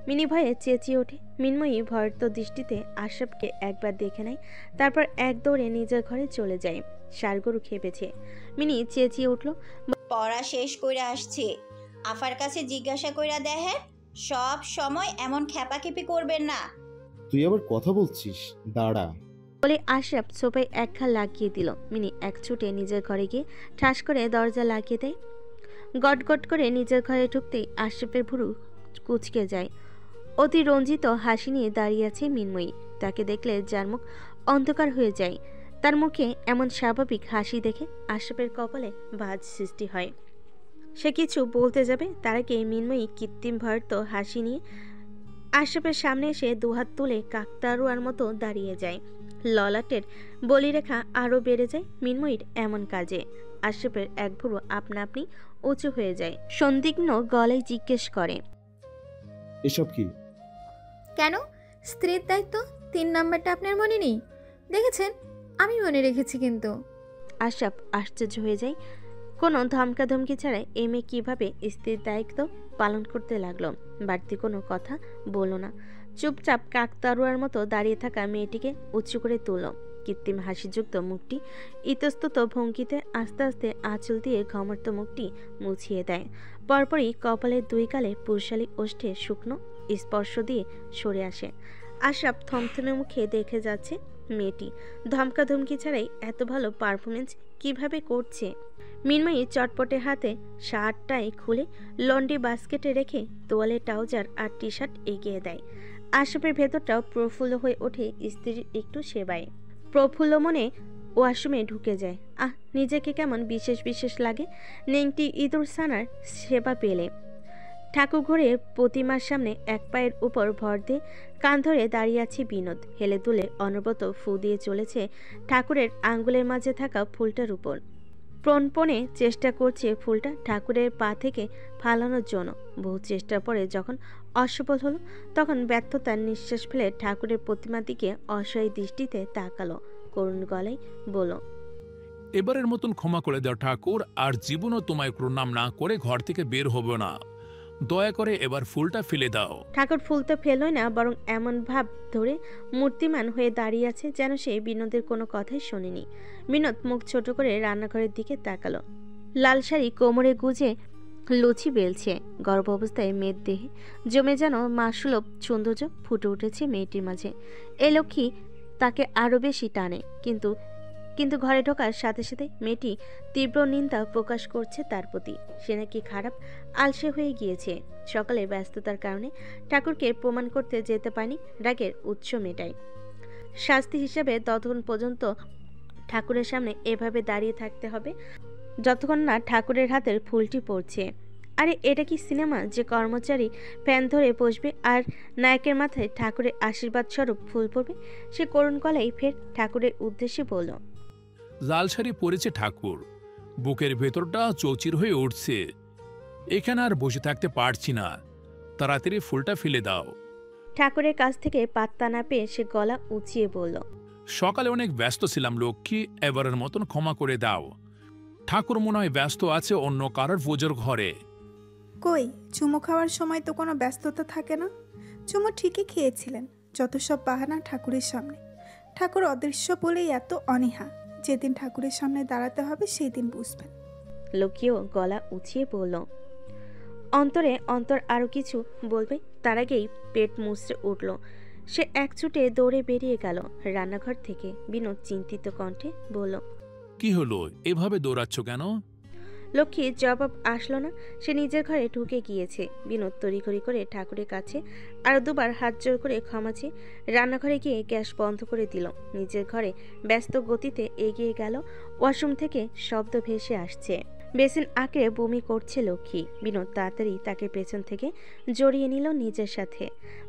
মিনি ভয়ে চেঁচিয়ে ওঠে। মিনময়ী ভয়ত দৃষ্টিতে আশরাফকে একবার দেখে নেয়, তারপর এক দৌড়ে নিজের ঘরে চলে যায়। সারগরু খেপেছে। মিনি চেঁচিয়ে উঠল, পড়া শেষ কইরা আসছি, আফার কাছে জিজ্ঞাসা কইরা দেখেন। সব সময় এমন খেপাখেপি করবেন না। তুই আবার কথা বলছিস, দাঁড়া। বলে আশরাফ সোফায় এক ঘা লাগিয়ে দিল। মিনি এক ছুটে নিজের ঘরে গিয়ে ঠাস করে দরজা লাগিয়ে দেয়। গট গট করে নিজের ঘরে ঢুকতেই আশরাফের ভুরু কুচকে যায়। অতি রঞ্জিত হাসি নিয়ে দাঁড়িয়ে আছে মিনময়ী। তাকে দেখলে যার মুখ অন্ধকার হয়ে যায়, তার মুখে এমন স্বাভাবিক হাসি দেখে আশরাফের কপালে ভাঁজ সৃষ্টি হয়। সে কিছু বলতে যাবে, তার আগে মিনময়ী কৃত্রিম ভয়ত হাসি নিয়ে আশরাফের সামনে এসে দুহাত তুলে কাকতারুয়ার মতো দাঁড়িয়ে যায়। ললাটের বলিরেখা আরও বেড়ে যায় মিনময়ীর এমন কাজে। আশরাফের এক ভুরু আপনা আপনি উঁচু হয়ে যায়। সন্দিগ্ন গলায় জিজ্ঞেস করে, এসব কি? কেন? স্ত্রীর দায়িত্ব 3 নাম্বারটা আপনার মনে নেই? দেখেছেন, আমি মনে রেখেছি কিন্তু। আশরাফ আশ্চর্য হয়ে যায়। কোনো ধমকাধমকি ছাড়াই এই মেয়ে কীভাবে স্ত্রীর দায়িত্ব পালন করতে লাগলো। বাড়তি কোনো কথা বলল না, চুপচাপ কাকতারুয়ার মতো দাঁড়িয়ে থাকা মেয়েটিকে উঁচু করে তুলল। কৃত্রিম হাসিযুক্ত মুখটি ইতস্তত ভঙ্গিতে আস্তে আস্তে আঁচল দিয়ে ঘমর্ত মুখটি মুছিয়ে দেয়। পরপরই কপালের দুই গালে পুরুষালী ওষ্ঠে শুকনো স্পর্শ দিয়ে সরে আসে। আশরাফ থমথমে মুখে দেখে যাচ্ছে মেয়েটি ধমকাধমকি ছাড়াই এত ভালো পারফরমেন্স কিভাবে করছে। মিনময়ী চটপটে হাতে শার্টটাই খুলে লন্ড্রি বাস্কেটে রেখে তোয়ালে ট্রাউজার আর টি শার্ট এগিয়ে দেয়। আশরাফের ভেতরটাও প্রফুল্ল হয়ে ওঠে স্ত্রীর একটু সেবায়। প্রফুল্ল মনে ওয়াশরুমে ঢুকে যায়। নিজেকে কেমন বিশেষ বিশেষ লাগে নেংটি ইঁদুর সানার সেবা পেলে। ঠাকুর ঘরের প্রতিমার সামনে এক পায়ের উপর ভর দিয়ে কান ধরে দাঁড়িয়ে আছে বিনোদ। হেলে দুলে অনবরত ফু দিয়ে চলেছে ঠাকুরের আঙ্গুলের মাঝে থাকা ফুলটার উপর। প্রাণপণে চেষ্টা করছে ফুলটা ঠাকুরের পা থেকে ফালানোর জন্য। বহু চেষ্টার পরে যখন অসফল হলো, তখন ব্যর্থতার নিঃশ্বাস ফেলে ঠাকুরের প্রতিমার দিকে অসহায় দৃষ্টিতে তাকালো। করুণ গলায় বলল, এবারের মতন ক্ষমা করে দাও ঠাকুর, আর জীবনও তোমায় প্রণাম না করে ঘর থেকে বের হবো না। দয়া করে এবার ফুলটা ফেলে দাও। ঠাকুর ফুল তো ফেলোই না, বরং এমন ভাব ধরে মূর্তিমান হয়ে দাঁড়িয়ে আছে যেন সে বিনোদের কোনো কথাই শোনেনি। বিনোদ মুখ ছোট করে রান্নাঘরের দিকে তাকালো। লাল শাড়ি কোমরে গুজে লুচি বেলছে। গর্ভ অবস্থায় মেয়ের দেহে জমে যেন মাসুলভ সৌন্দর্য ফুটে উঠেছে মেয়েটির মাঝে। এই লক্ষ্মী তাকে আরও বেশি টানে। কিন্তু ঘরে ঢোকার সাথে সাথে মেয়েটি তীব্র নিন্দা প্রকাশ করছে তার প্রতি। সে নাকি খারাপ আলসে হয়ে গিয়েছে। সকালে ব্যস্ততার কারণে ঠাকুরকে প্রমাণ করতে যেতে পারেনি, রাগের উৎস মেটায়। শাস্তি হিসেবে ততক্ষণ পর্যন্ত ঠাকুরের সামনে এভাবে দাঁড়িয়ে থাকতে হবে যতক্ষণ না ঠাকুরের হাতের ফুলটি পড়ছে। আরে এটা কি সিনেমা যে কর্মচারী ফ্যান ধরে বসবে আর নায়কের মাথায় ঠাকুরের আশীর্বাদ স্বরূপ ফুল পড়বে? সে করুণ গলায় ফের ঠাকুরের উদ্দেশ্যে বলল, লাল শাড়ি পরেছে ঠাকুর, বুকের ভেতরটা চৌচির হয়ে উঠছে। এখানে আর বসে থাকতে পারছি না, তাড়াতাড়ি ফুলটা ফেলে দাও। ঠাকুরের কাছ থেকে পাত্তা না পেয়ে সে গলা উঁচিয়ে বলল, সকালে অনেক ব্যস্ত ছিলাম লক্ষ্মী, এবারের মতন ক্ষমা করে দাও। ঠাকুর মনে হয় ব্যস্ত আছে অন্য কারোর পুজোর ঘরে। কই, চুমু খাওয়ার সময় তো কোনো ব্যস্ততা থাকে না। চুমু ঠিকই খেয়েছিলেন, যত সব বাহানা ঠাকুরের সামনে। ঠাকুর অদৃশ্য বলেই এত অনীহা। যেদিন ঠাকুরের সামনে দাঁড়াতে হবে সেই দিন বুঝবেন। লক্ষ্মীও গলা উঁচিয়ে বলল। অন্তরে অন্তর আরও কিছু বলবে তার আগেই পেট মুচড়ে উঠল। সে একচুটে দৌড়ে বেরিয়ে গেল রান্নাঘর থেকে। বিনোদ চিন্তিত কণ্ঠে বলল, কি হলো, এভাবে দৌড়াচ্ছ কেন? লক্ষ্মীর জবাব আসলো না। সে নিজের ঘরে ঢুকে গিয়েছে। বিনোদ তড়িঘড়ি করে ঠাকুরের কাছে আরো দুবার হাত জোর করে ক্ষমা চেয়ে রান্নাঘরে গিয়ে গ্যাস বন্ধ করে দিল। নিজের ঘরে ব্যস্ত গতিতে এগিয়ে গেল। ওয়াশরুম থেকে শব্দ ভেসে আসছে। বেসিন আঁকড়ে বমি করছে লক্ষ্মী। বিনোদ তাড়াতাড়ি তাকে পেছন থেকে জড়িয়ে নিল নিজের সাথে।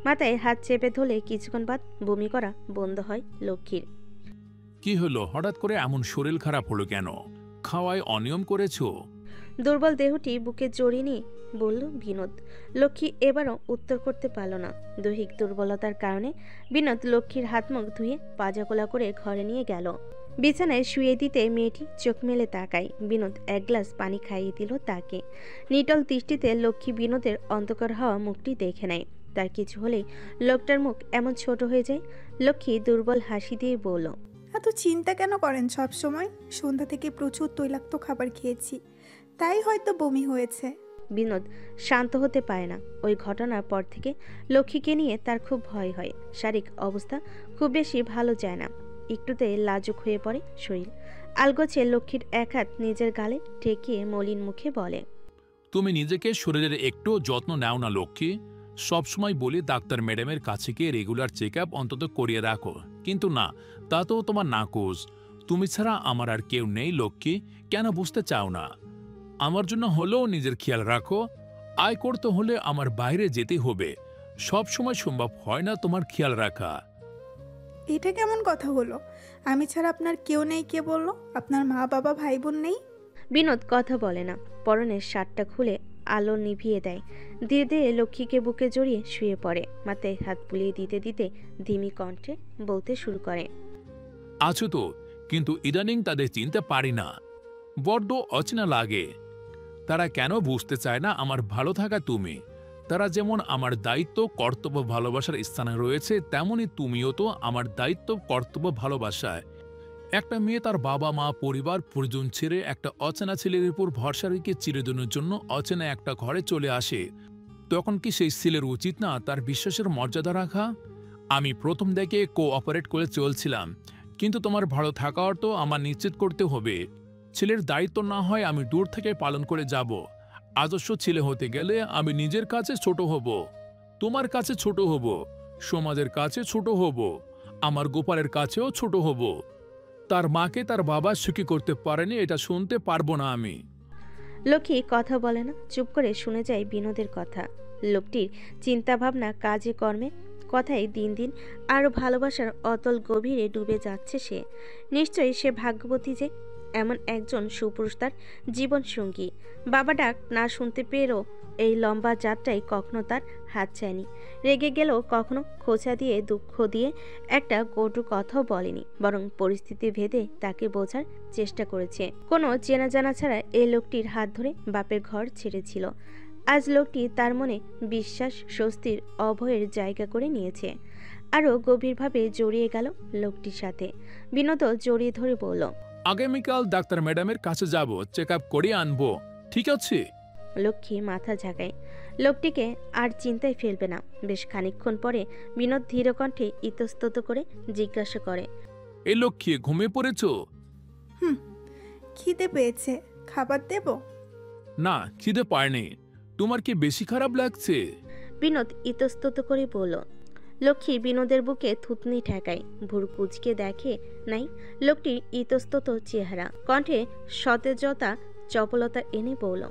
মাথায় হাত চেপে ধরলে কিছুক্ষণ বাদ বমি করা বন্ধ হয় লক্ষ্মীর। কি হলো, হঠাৎ করে এমন শরীর খারাপ হলো কেন? খাওয়ায় অনিয়ম করেছো? দুর্বল দেহটি বুকে জড়িয়ে নিয়ে বলল বিনোদ। লক্ষ্মী এবারও উত্তর করতে পারল না। দৈহিক দুর্বলতার কারণে বিনোদ লক্ষ্মীর হাত মুখ ধুয়ে পাজাকোলা করে ঘরে নিয়ে গেল। বিছানায় শুয়ে দিতে মেয়েটি চোখ মেলে তাকায়। বিনোদ এক গ্লাস পানি খাইয়ে দিল তাকে। নিটল দৃষ্টিতে লক্ষ্মী বিনোদের অন্ধকার হওয়া মুখটি দেখে নেয়। তার কিছু হলেই লোকটার মুখ এমন ছোট হয়ে যায়। লক্ষ্মী দুর্বল হাসি দিয়ে বলল, এত চিন্তা কেন করেন সব সময়? সন্ধ্যা থেকে প্রচুর তৈলাক্ত খাবার খেয়েছি, তাই হয়তো বমি হয়েছে। বিনোদ শান্ত হতে পারে না। ওই ঘটনার পর থেকে লক্ষ্মীকে নিয়ে তার খুব ভয় হয়। শারীরিক অবস্থা খুব বেশি ভালো যায় না। একটুতে লাজুক হয়ে পড়ে শরীর। আলগোছে লক্ষ্মীর এক হাত নিজের গালে ঠেকিয়ে মলিন মুখে বলে, তুমি নিজেকে শরীরের একটু যত্ন নাও না লক্ষ্মী। সবসময় বলি ডাক্তার ম্যাডামের কাছে গিয়ে রেগুলার চেক আপ অন্তত করিয়ে রাখো, কিন্তু না, তা তো তোমার নাকচ। তুমি ছাড়া আমার আর কেউ নেই লক্ষ্মী, কেন বুঝতে চাও না? আমার জন্য হলেও নিজের খেয়াল রাখো। আয় করতে হলে আমার বাইরে যেতে হবে। সব সময় সম্ভব হয় না তোমার খেয়াল রাখা। এটা কেমন কথা হলো? আমি ছাড়া আপনার কেউ নেই কে বললো? আপনার মা বাবা ভাই বোন নেই? বিনোদ কথা বলে না। পরনের শার্টটা খুলে আলো নিভিয়ে দেয়। ধীরে ধীরে লক্ষ্মীকে বুকে জড়িয়ে শুয়ে পড়ে। মাথায় হাত বুলিয়ে দিতে দিতে ধিমি কণ্ঠে বলতে শুরু করে, আছো তো, কিন্তু ইদানিং তাদের চিনতে পারি না, বড্ড অচেনা লাগে। তারা কেন বুঝতে চায় না আমার ভালো থাকা তুমি? তারা যেমন আমার দায়িত্ব কর্তব্য ভালোবাসার স্থানে রয়েছে, তেমনি তুমিও তো আমার দায়িত্ব কর্তব্য ভালোবাসায়। একটা মেয়ে তার বাবা মা পরিবার পরিজন ছেড়ে একটা অচেনা ছেলের উপর ভরসা রেখে চিরদিনের জন্য অচেনা একটা ঘরে চলে আসে, তখন কি সেই ছেলের উচিত না তার বিশ্বাসের মর্যাদা রাখা? আমি প্রথম থেকে কোঅপারেট করে চলছিলাম, কিন্তু তোমার ভালো থাকা অর্থ আমার নিশ্চিত করতে হবে। ছেলের দায়িত্ব না হয় আমি দূর থেকে পালন করে যাব। আদর্শ ছেলে হতে গেলে আমি নিজের কাছে ছোট হব, তোমার কাছে ছোট হব, সমাজের কাছে ছোট হব, আমার গোপালের কাছেও ছোট হব। তার মাকে তার বাবা সুখী করতে পারেনি, এটা শুনতে পারবো না আমি। লক্ষ্মী কথা বলে না, চুপ করে শুনে যায় বিনোদের কথা। লোকটির চিন্তাভাবনা কাজে কর্মে কথায় দিন দিন আরও ভালোবাসার অতল গভীরে ডুবে যাচ্ছে সে। নিশ্চয়ই সে ভাগ্যবতী যে এমন একজন সুপুরুষ তার জীবনসঙ্গী। বাবা ডাক না শুনতে পেরেও এই লম্বা যাত্রায় কখনো তার হাত চায়নি। রেগে গেলেও কখনো খোঁচা দিয়ে দুঃখ দিয়ে একটা কটু কথাও বলেনি, বরং পরিস্থিতি ভেদে তাকে বোঝার চেষ্টা করেছে। কোনো চেনা জানা ছাড়া এই লোকটির হাত ধরে বাপের ঘর ছেড়েছিল। আজ লোকটি তার মনে বিশ্বাস স্বস্তির অভয়ের জায়গা করে নিয়েছে। আরও গভীরভাবে জড়িয়ে গেল লোকটির সাথে। বিনোদ জড়িয়ে ধরে বলল, আগামীকাল ডাক্তার ম্যাডামের কাছে যাব, চেক আপ করিয়ে আনবো, ঠিক আছে? লক্ষ্মী মাথা ঝাঁকায়। লোকটিকে আর চিন্তায় ফেলবে না। বেশ খানিকক্ষণ পরে বিনোদ ধীর কণ্ঠে ইতস্তত করে জিজ্ঞাসা করে, এই লক্ষ্মী ঘুমিয়ে পড়েছ? খিদে পেয়েছে, খাবার দেব? না, খিদে পায়নি। তোমার কি বেশি খারাপ লাগছে? বিনোদ ইতস্তত করে বলল। লক্ষ্মী বিনোদের বুকে থুতনি ঠেকায়। ভুরু কুঁচকে দেখে নাই লোকটির ইতস্তত চেহারা। কণ্ঠে সতেজতা চপলতা এনে বলল,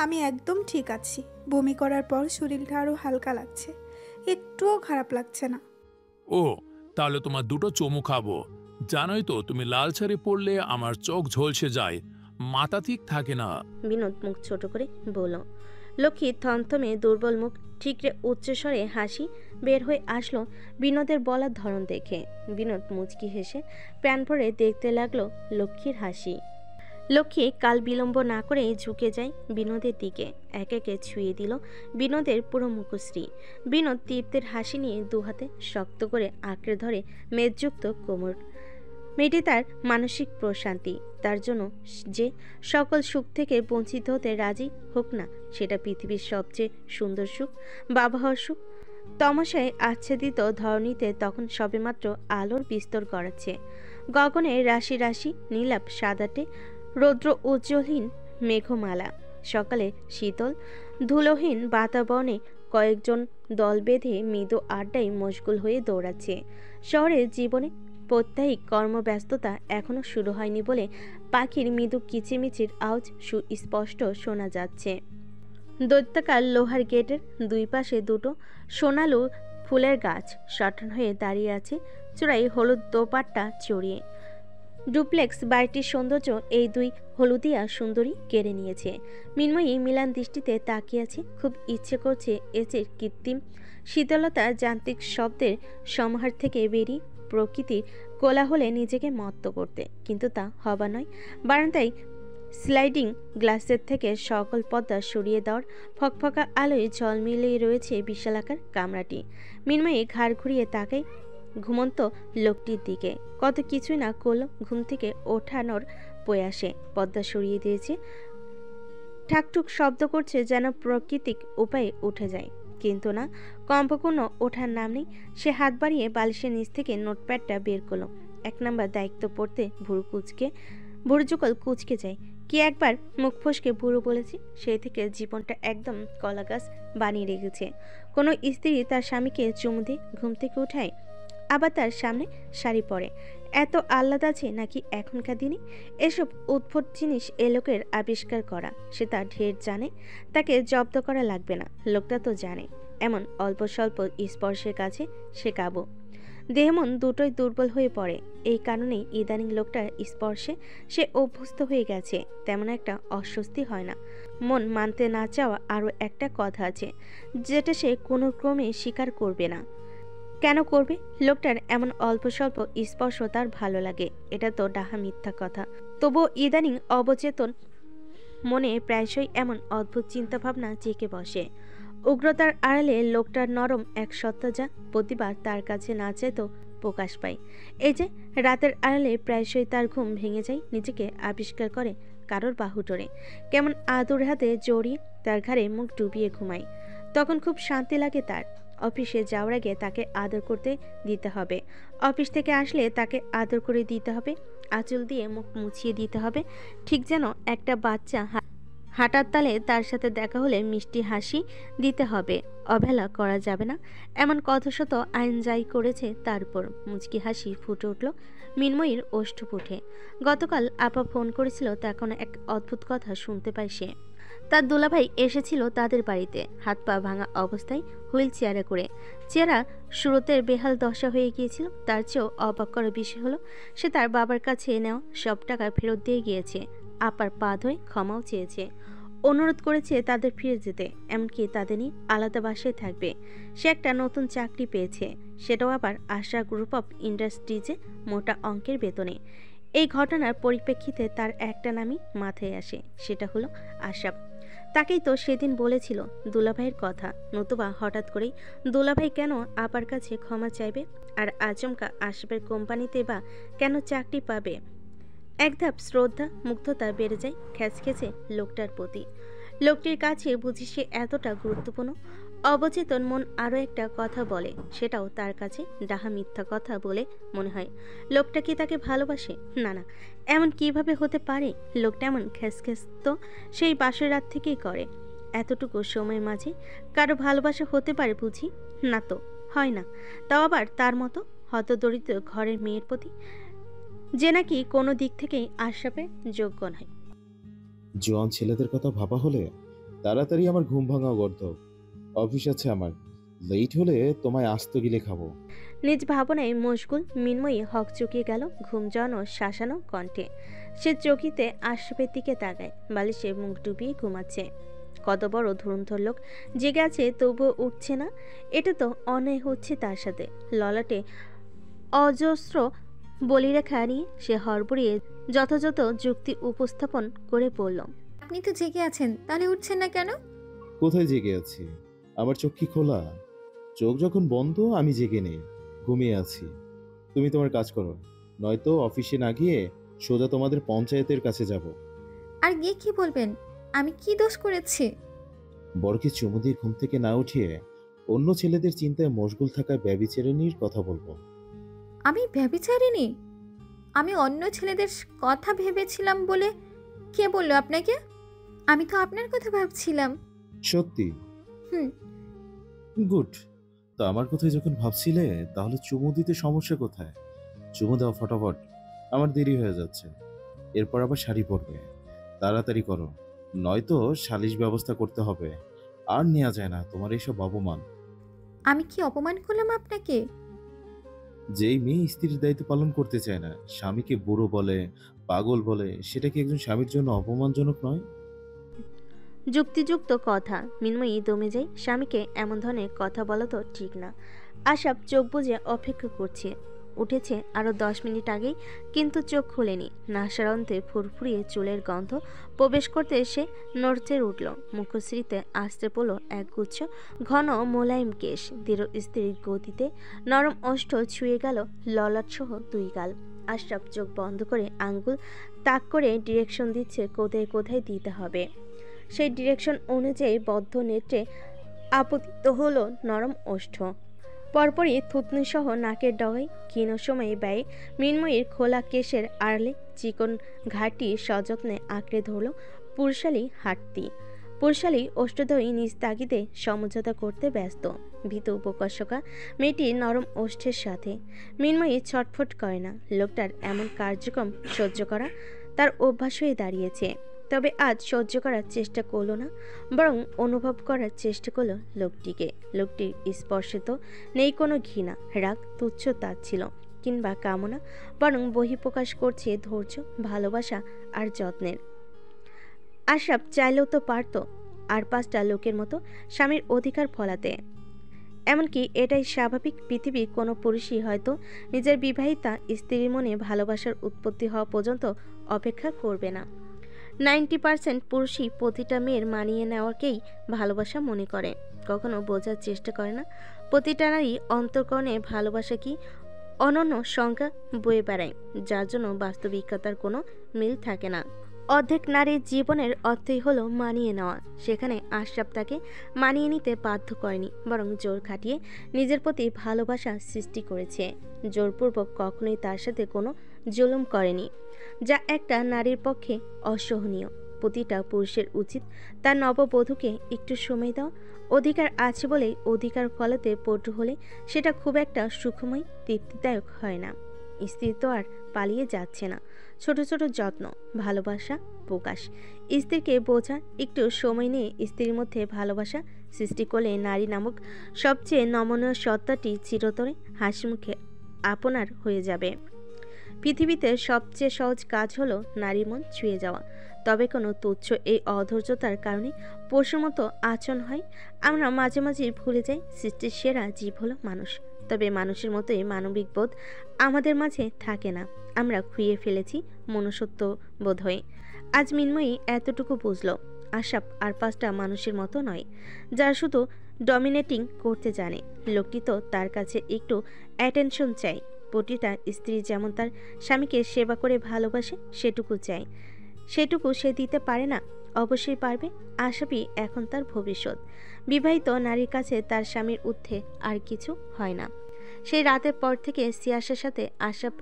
আমি একদম ঠিক আছি। বমি করার পর শরীরটা আরো হালকা লাগছে, একটুও খারাপ লাগছে না। ও, তাহলে তোমার দুটো চুমু খাবো। জানোই তো তুমি লাল শাড়ি পরলে আমার চোখ ঝলসে যায়, মাথা ঠিক থাকে না। বিনোদ মুখ ছোট করে বলল। লক্ষ্মী থমথমে দুর্বল মুখ ঠিকরে উচ্চস্বরে হাসি বের হয়ে আসলো বিনোদের বলার ধরন দেখে। বিনোদ মুচকি হেসে প্রাণ ভরে দেখতে লাগলো লক্ষ্মীর হাসি। লক্ষ্মী কাল বিলম্ব না করে ঝুঁকে যায় বিনোদের দিকে, এক একে ছুঁয়ে দিল বিনোদের পুরো মুখশ্রী। বিনোদ তৃপ্তির হাসি নিয়ে দুহাতে শক্ত করে আঁকড়ে ধরে মেদযুক্ত কোমর। মেয়েটি তার মানসিক প্রশান্তি, তার জন্য যে সকল সুখ থেকে বঞ্চিত হতে রাজি হোক না, সেটা পৃথিবীর সবচেয়ে সুন্দর সুখ, বাবা হওয়ার সুখ। তমসায় আচ্ছাদিত ধরণীতে তখন সবেমাত্র আলোর বিস্তর গড়াচ্ছে। গগনে রাশি রাশি নীলাপ সাদাটে রৌদ্র উজ্জ্বলহীন মেঘমালা। সকালে শীতল ধুলোহীন বাতাবরণে কয়েকজন দল বেঁধে মৃদু আড্ডায় মশগুল হয়ে দৌড়াচ্ছে। শহরের জীবনে প্রত্যাহিক কর্মব্যস্ততা এখনও শুরু হয়নি বলে পাখির মৃদু কিচিমিচির আওয়াজ সুস্পষ্ট শোনা যাচ্ছে। দৈত্যাকার লোহার গেটের দুই পাশে দুটো সোনালু ফুলের গাছ শটান হয়ে দাঁড়িয়ে আছে, চূড়ায় হলুদ দোপাট্টা চড়িয়ে। ডুপ্লেক্স বাড়িটির সৌন্দর্য এই দুই হলুদিয়া সুন্দরী কেড়ে নিয়েছে। মিনময়ী মিলান দৃষ্টিতে তাকিয়ে আছে। খুব ইচ্ছে করছে এসে কৃত্রিম শীতলতা যান্ত্রিক শব্দের সমাহার থেকে বেরিয়ে প্রকৃতির কোলাহলে নিজেকে মত্ত করতে, কিন্তু তা হবা নয়। বারান্দায় স্লাইডিং গ্লাসের থেকে সকল পর্দা সরিয়ে দেওয়ার ফকফকা আলোয় ঝলমিলিয়ে রয়েছে বিশালাকার কামরাটি। মিনময়ী ঘাড় ঘুরিয়ে তাকায় ঘুমন্ত লোকটির দিকে। কত কিছুই না করলো ঘুম থেকে ওঠানোর প্রয়াসে। পর্দা সরিয়ে দিয়েছে, ঠাকঠুক শব্দ করছে যেন প্রাকৃতিক উপায়ে উঠে যায়, কিন্তু না, কম্পকূর্ণ ওঠার নাম নেই। সে হাত বাড়িয়ে বালিশের নিচ থেকে নোটপ্যাডটা বের করলো। 1 নম্বর দায়িত্ব পড়তে ভুরুযুগল কুচকে যায়। কি একবার মুখ ফসকে বুড়ো বলেছে, সেই থেকে জীবনটা একদম কলাগাছ বানিয়ে রেখেছে। কোনো স্ত্রী তার স্বামীকে চুমু দিয়ে ঘুম থেকে উঠায়, আবার তার সামনে শাড়ি পরে। এত আহ্লাদ আছে নাকি এখনকার দিনে? এসব উদ্ভট জিনিস এ লোকের আবিষ্কার করা, সে তা ঢের জানে। তাকে জব্দ করা লাগবে না, লোকটা তো জানে এমন অল্প স্বল্প স্পর্শের কাছে সে কাবু। দেহমন দুটোই দুর্বল হয়ে পড়ে। এই কারণেই ইদানিং লোকটার স্পর্শে সে অভ্যস্ত হয়ে গেছে, তেমন একটা অস্বস্তি হয় না। মন মানতে না চাওয়া আরও একটা কথা আছে, যেটা সে কোনো ক্রমে স্বীকার করবে না। কেন করবে? লোকটার এমন অল্প স্বল্প স্পর্শ তার ভালো লাগে, এটা তো ডাহা মিথ্যা কথা। তবুও ইদানিং অবচেতন মনে প্রায়শই এমন অদ্ভুত চিন্তাভাবনা জেঁকে বসে। উগ্রতার আড়ালে লোকটার নরম এক সত্তা যা প্রতিবার তার কাছে না চাইতেও প্রকাশ পায়। এই যে রাতের আড়ালে প্রায়শই তার ঘুম ভেঙে যায়, নিজেকে আবিষ্কার করে কারোর বাহু ধরে, কেমন আদুর হাতে জড়িয়ে তার ঘাড়ে মুখ ডুবিয়ে ঘুমায়। তখন খুব শান্তি লাগে তার। অফিসে যাওয়ার আগে তাকে আদর করতে দিতে হবে, অফিস থেকে আসলে তাকে আদর করে দিতে হবে, আঁচল দিয়ে মুখ মুছিয়ে দিতে হবে, ঠিক যেন একটা বাচ্চা হাঁটার তালে তার সাথে দেখা হলে মিষ্টি হাসি দিতে হবে, অবহেলা করা যাবে না। এমন কত শত আইন জারি করেছে তার উপর। মুচকি হাসি ফুটে উঠল মিনময়ীর ওষ্ঠপুঠে। গতকাল আপা ফোন করেছিল, তখন এক অদ্ভুত কথা শুনতে পায় সে। তার দুলাভাই এসেছিল তাদের বাড়িতে, হাত পা ভাঙা অবস্থায়, হুইল চেয়ারে করে। চেহারা শুরুতের বেহাল দশা হয়ে গিয়েছিল। তার চেয়েও অবাক করার বিষয় হলো, সে তার বাবার কাছে নেওয়া সব টাকা ফেরত দিয়ে গিয়েছে। আপার পা ধরে ক্ষমাও চেয়েছে, অনুরোধ করেছে তাদের ফিরে যেতে, এমনকি তাদের নিয়ে আলাদা বাসায় থাকবে। সে একটা নতুন চাকরি পেয়েছে, সেটাও আবার আশা গ্রুপ অফ ইন্ডাস্ট্রিজে মোটা অঙ্কের বেতনে। এই ঘটনার পরিপ্রেক্ষিতে তার একটা নামই মাথায় আসে, সেটা হলো আশা। তাকেই তো সেদিন বলেছিল দুলাভাইয়ের কথা, নতুবা হঠাৎ করেই দুলাভাই কেন আপার কাছে ক্ষমা চাইবে, আর আচমকা আশাপের কোম্পানিতে বা কেন চাকরি পাবে? এক ধাপ শ্রদ্ধা মুগ্ধতা বেড়ে যায় খ্যাচখেচে লোকটার প্রতি। লোকটির কাছে বুঝি সে এতটা গুরুত্বপূর্ণ। অবচেতন মন আরও একটা কথা বলে, সেটাও তার কাছে ডাহা মিথ্যা কথা বলে মনে হয়। লোকটা কি তাকে ভালোবাসে? না না, এমন কিভাবে হতে পারে? লোকটা এমন খ্যাচখ্যাচ তো সেই বাসের রাত থেকেই করে। এতটুকু সময়ের মাঝে কারো ভালোবাসা হতে পারে বুঝি? না তো, হয় না। তাও আবার তার মতো হতদরিদ্র ঘরের মেয়ের প্রতি, যে নাকি কোনো দিক থেকেই আশাপের যোগ্য নয়। জোয়ান ছেলেদের কথা ভাবা হলে তাড়াতাড়ি আমার ঘুম ভাঙা গর্দ। অফিস আছে আমার, লেট হলে তোমায় আস্ত গিলে খাবো। নিজ ভাবনায় মশগুল মিনময়ী হক চুকিয়ে গেল ঘুম জড়ানো শাসানো কণ্ঠে। সে চকিতে আশরাফের দিকে তাকায়, বালিশে মুখ ডুবিয়ে ঘুমাচ্ছে। কত বড় ধুরন্ধর লোক, জেগে আছে তবুও উঠছে না। এটা তো অন্যায় হচ্ছে তার সাথে। ললাটে অজস্র বলিরেখা নিয়ে সে হড়বড়িয়ে যথাযথ যুক্তি উপস্থাপন করে বলল, আপনি তো জেগে আছেন, তাহলে উঠছেন না কেন? কোথায় জেগে আছি? আমার চোখ কি খোলা? চোখ যখন বন্ধ আমি জেগে নেই, ঘুমিয়ে আছি। তুমি তোমার কাজ করো, নয়তো অফিসে না গিয়ে সোজা তোমাদের পঞ্চায়েতের কাছে যাব। আর গিয়ে কি বলবেন? আমি কি দোষ করেছি? বড়কে চুমু দিয়ে ঘুম থেকে না উঠিয়ে অন্য ছেলেদের চিন্তায় মশগুল থাকা ব্যভিচারিণীর কথা বলবো। আমি ব্যভিচারিণী? আমি অন্য ছেলেদের কথা ভেবেছিলাম বলে কে বললো আপনাকে? আমি তো আপনার কথা ভাবছিলাম। সত্যি? হুম। গুড। তো আমার কথাই যখন ভাবছিলে, তাহলে চুমু দিতে সমস্যা কোথায়? চুমু দাও ফটাফট, আমার দেরি হয়ে যাচ্ছে। এরপর আবার শাড়ি পরবে, তাড়াতাড়ি করো, নয়তো সালিশ ব্যবস্থা করতে হবে। আর নেওয়া যায় না তোমার এইসব অপমান। আমি কি অপমান করলাম আপনাকে? যেই মেয়ে স্ত্রীর দায়িত্ব পালন করতে চায় না, স্বামীকে বুড়ো বলে, পাগল বলে, সেটা কি একজন স্বামীর জন্য অপমানজনক নয়? যুক্তিযুক্ত কথা। মিনময়ী দমে যায়। স্বামীকে এমন ধরনের কথা বলা তো ঠিক না। আশাপ চোখ বুজে অপেক্ষা করছে। উঠেছে আরও 10 মিনিট আগেই, কিন্তু চোখ খুলেনি। নাসার অন্তে ফুরফুরিয়ে চুলের গন্ধ প্রবেশ করতে এসে নড়চে উঠল। মুখশ্রীতে আসতে পড়ল একগুচ্ছ ঘন মোলায়েম কেশ। দৃঢ় স্থির গতিতে নরম ওষ্ঠ ছুঁয়ে গেল ললাটসহ 2 গাল। আশরাফ চোখ বন্ধ করে আঙ্গুল তাক করে ডিরেকশন দিচ্ছে কোথায় কোথায় দিতে হবে। সেই ডিরেকশন অনুযায়ী বদ্ধ নেত্রে আপতিত হলো নরম ওষ্ঠ। পরপরই থুতনিসহ নাকের ডগায় ক্ষীণ সময়ে ব্যয়ে মৃন্ময়ীর খোলা কেশের আড়লে চিকন ঘাটি সযত্নে আঁকড়ে ধরল পুরশালী হাতটি। পুরশালী ওষ্ঠদ্বয়ী নিজ তাগিদে সমঝোতা করতে ব্যস্ত। ভীত উপকর্ষকা মেয়েটির নরম ওষ্ঠের সাথে মৃন্ময়ী ছটফট করে না। লোকটার এমন কার্যক্রম সহ্য করা তার অভ্যাস হয়ে দাঁড়িয়েছে। তবে আজ সহ্য করার চেষ্টা করল না, বরং অনুভব করার চেষ্টা করল লোকটিকে। লোকটির স্পর্শে তো নেই কোনো ঘৃণা, রাগ, তুচ্ছ তাচ্ছিল্য কিংবা কামনা, বরং বহিঃপ্রকাশ করছে ধৈর্য, ভালোবাসা আর যত্নের। আশরাফ চাইলেও তো পারত আর 5টা লোকের মতো স্বামীর অধিকার ফলাতে। এমনকি এটাই স্বাভাবিক। পৃথিবীর কোনো পুরুষই হয়তো নিজের বিবাহিতা স্ত্রীর মনে ভালোবাসার উৎপত্তি হওয়া পর্যন্ত অপেক্ষা করবে না। 90% পুরুষই প্রতিটা মেয়ের মানিয়ে নেওয়াকেই ভালোবাসা মনে করে, কখনো বোঝার চেষ্টা করে না প্রতিটা নারী অন্তর্করণে ভালোবাসা কি অনন্য সংখ্যা বয়ে বেড়ায়, যার জন্য বাস্তবিকতার কোনো মিল থাকে না। অর্ধেক নারীর জীবনের অর্থই হলো মানিয়ে নেওয়া। সেখানে আশরাফ তাকে মানিয়ে নিতে বাধ্য করেনি, বরং জোর খাটিয়ে নিজের প্রতি ভালোবাসা সৃষ্টি করেছে। জোরপূর্বক কখনোই তার সাথে কোনো জুলুম করেনি, যা একটা নারীর পক্ষে অসহনীয়। প্রতিটা পুরুষের উচিত তার নববধূকে একটু সময় দেওয়া। অধিকার আছে বলেই অধিকার ফলাতে পটু হলে সেটা খুব একটা সুখময়, তৃপ্তিদায়ক হয় না। স্ত্রী তো আর পালিয়ে যাচ্ছে না। ছোট ছোট যত্ন, ভালোবাসা প্রকাশ, স্ত্রীকে বোঝা, একটু সময় নিয়ে স্ত্রীর মধ্যে ভালোবাসা সৃষ্টি করলে নারী নামক সবচেয়ে নমনীয় সত্তাটি চিরতরে হাসিমুখে আপনার হয়ে যাবে। পৃথিবীতে সবচেয়ে সহজ কাজ হলো নারীর মন ছুঁয়ে যাওয়া। তবে কোনো তুচ্ছ এই অধৈর্যতার কারণে পশুর মতো আচরণ হয়। আমরা মাঝে মাঝে ভুলে যাই সৃষ্টির সেরা জীব হলো মানুষ। তবে মানুষের মতোই মানবিক বোধ আমাদের মাঝে থাকে না। আমরা খুইয়ে ফেলেছি মনুষ্যত্ব বোধ হয়ে। আজ মিনময়ী এতটুকু বুঝলো, আশরাফ আর 5টা মানুষের মতো নয়, যারা শুধু ডমিনেটিং করতে জানে। লোকটি তো তার কাছে একটু অ্যাটেনশন চাই। প্রতিটা স্ত্রী যেমন তার স্বামীকে সেবা করে ভালোবাসে, সেটুকু চাই। সেটুকু সে দিতে পারে না? অবশ্যই পারবে। আশরাফই এখন তার ভবিষ্যৎ। বিবাহিত নারীর কাছে তার স্বামীর ঊর্ধ্বে আর কিছু হয় না। সেই রাতের পর থেকে সিয়াসার সাথে আশরাফ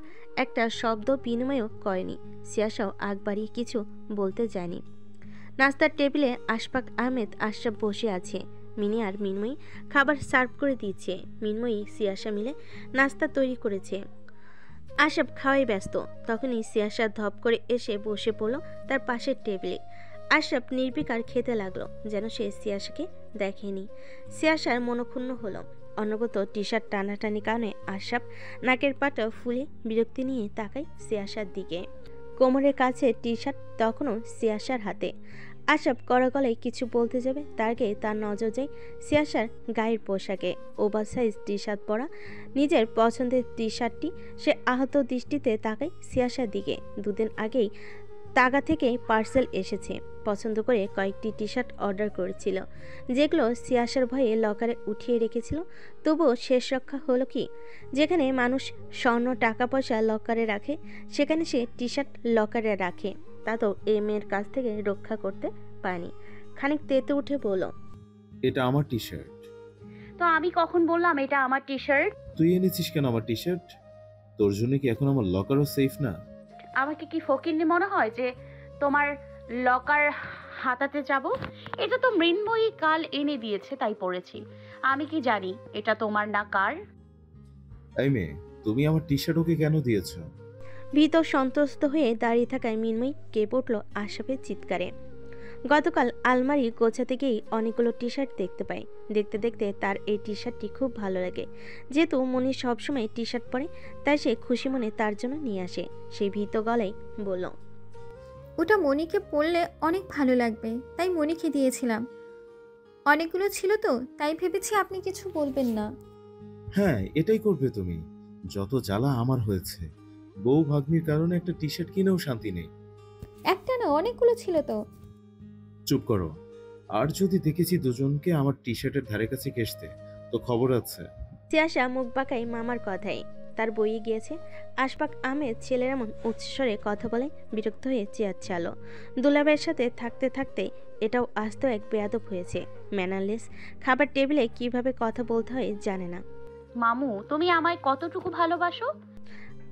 একটা শব্দ বিনিময়ও করেনি। সিয়াসাও আগ বাড়িয়ে কিছু বলতে যায়নি। নাস্তার টেবিলে আশফাক আহমেদ আশরাফ বসে আছে। মিনি আর মিনময়ী খাবার সার্ভ করে দিচ্ছে। মিনময়ী সিয়াসা মিলে নাস্তা তৈরি করেছে। আশরাফ খাওয়াই ব্যস্ত। তখনই সিয়াসা ধপ করে এসে বসে পড়ল তার পাশের টেবিলে। আশরাফ নির্বিকার খেতে লাগলো, যেন সে সিয়াসাকে দেখেনি। সিয়াসার মনক্ষুণ্ণ হলো। অনবরত টি শার্ট টানাটানি কারণে আশরাফ নাকের পাটা ফুলে বিরক্তি নিয়ে তাকায় সিয়াসার দিকে। কোমরের কাছে টি শার্ট তখনও সিয়াসার হাতে। আশরাফ কড়া গলায় কিছু বলতে যাবে তার আগে তার নজর যায় সিয়াসার গায়ের পোশাকে। ওভার সাইজ টি শার্ট পরা, নিজের পছন্দের টি শার্টটি। সে আহত দৃষ্টিতে তাকায় সিয়াসার দিকে। দুদিন আগেই তাগা থেকে পার্সেল এসেছে। পছন্দ করে কয়েকটি টি শার্ট অর্ডার করেছিল, যেগুলো সিয়াসার ভয়ে লকারে উঠিয়ে রেখেছিল। তবুও শেষ রক্ষা হলো কি? যেখানে মানুষ স্বর্ণ টাকা পয়সা লকারে রাখে, সেখানে সে টি শার্ট লকারে রাখে। তা তো এই মেয়ের কাছ থেকে রক্ষা করতে পারেনি। খানিক তেতে উঠে বলল, এটা আমার টি শার্ট। তো আমি কখন বললাম এটা আমার টি শার্ট? তুই এনেছিস কেন আমার টি শার্ট? তোর জন্য কি এখন আমার লকারও সেফ না? আমাকে কি ফকিন্নি মনে হয় যে তোমার লকার হাতাতে যাব? এটা তো মৃন্ময়ী কাল এনে দিয়েছে, তাই পড়েছি। আমি কি জানি এটা তোমার না কার? এই মেয়ে, তুমি আমার টি শার্ট ওকে কেন দিয়েছো? ভীত সন্ত্রস্ত হয়ে দাঁড়িয়ে থাকায় মিনময়ী কেঁপে উঠল আশরাফের চিৎকারে। গতকাল আলমারি গোছাতে গিয়েই অনেকগুলো টি শার্ট দেখতে পায়। দেখতে দেখতে তার এই টি শার্টটি খুব ভালো লাগে। যেহেতু মনি সবসময় টি শার্ট পরে, তাই সে খুশি মনে তার জন্য নিয়ে আসে। সেই ভীত গলায় বলল, ওটা মনিকে পরলে অনেক ভালো লাগবে, তাই মনিকে দিয়েছিলাম। অনেকগুলো ছিল তো, তাই ভেবেছি আপনি কিছু বলবেন না। হ্যাঁ, এটাই করবে তুমি। যত জ্বালা আমার হয়েছে। বউ ভাগ্নির কারণে একটা টি শার্ট কিনেও শান্তি নেই। একটা না, অনেকগুলো ছিল তো। চুপ করো। আর যদি দেখেছি দুজনকে আমার টি শার্টের ধারে কাছে ঘেঁষতে, তো খবর আছে। সিয়াসা মুখ বাঁকায় মামার কথায়। তার বইয়ে গিয়েছে। আশফাক আহমেদ ছেলের এমন উচ্চস্বরে কথা বলে বিরক্ত হয়ে চেয়ার চালো। দুলাভাইয়ের সাথে থাকতে থাকতে এটাও আস্ত এক বেয়াদব হয়েছে। ম্যানারলেস। খাবার টেবিলে কিভাবে কথা বলতে হয় জানে না। মামু, তুমি আমায় কতটুকু ভালোবাসো?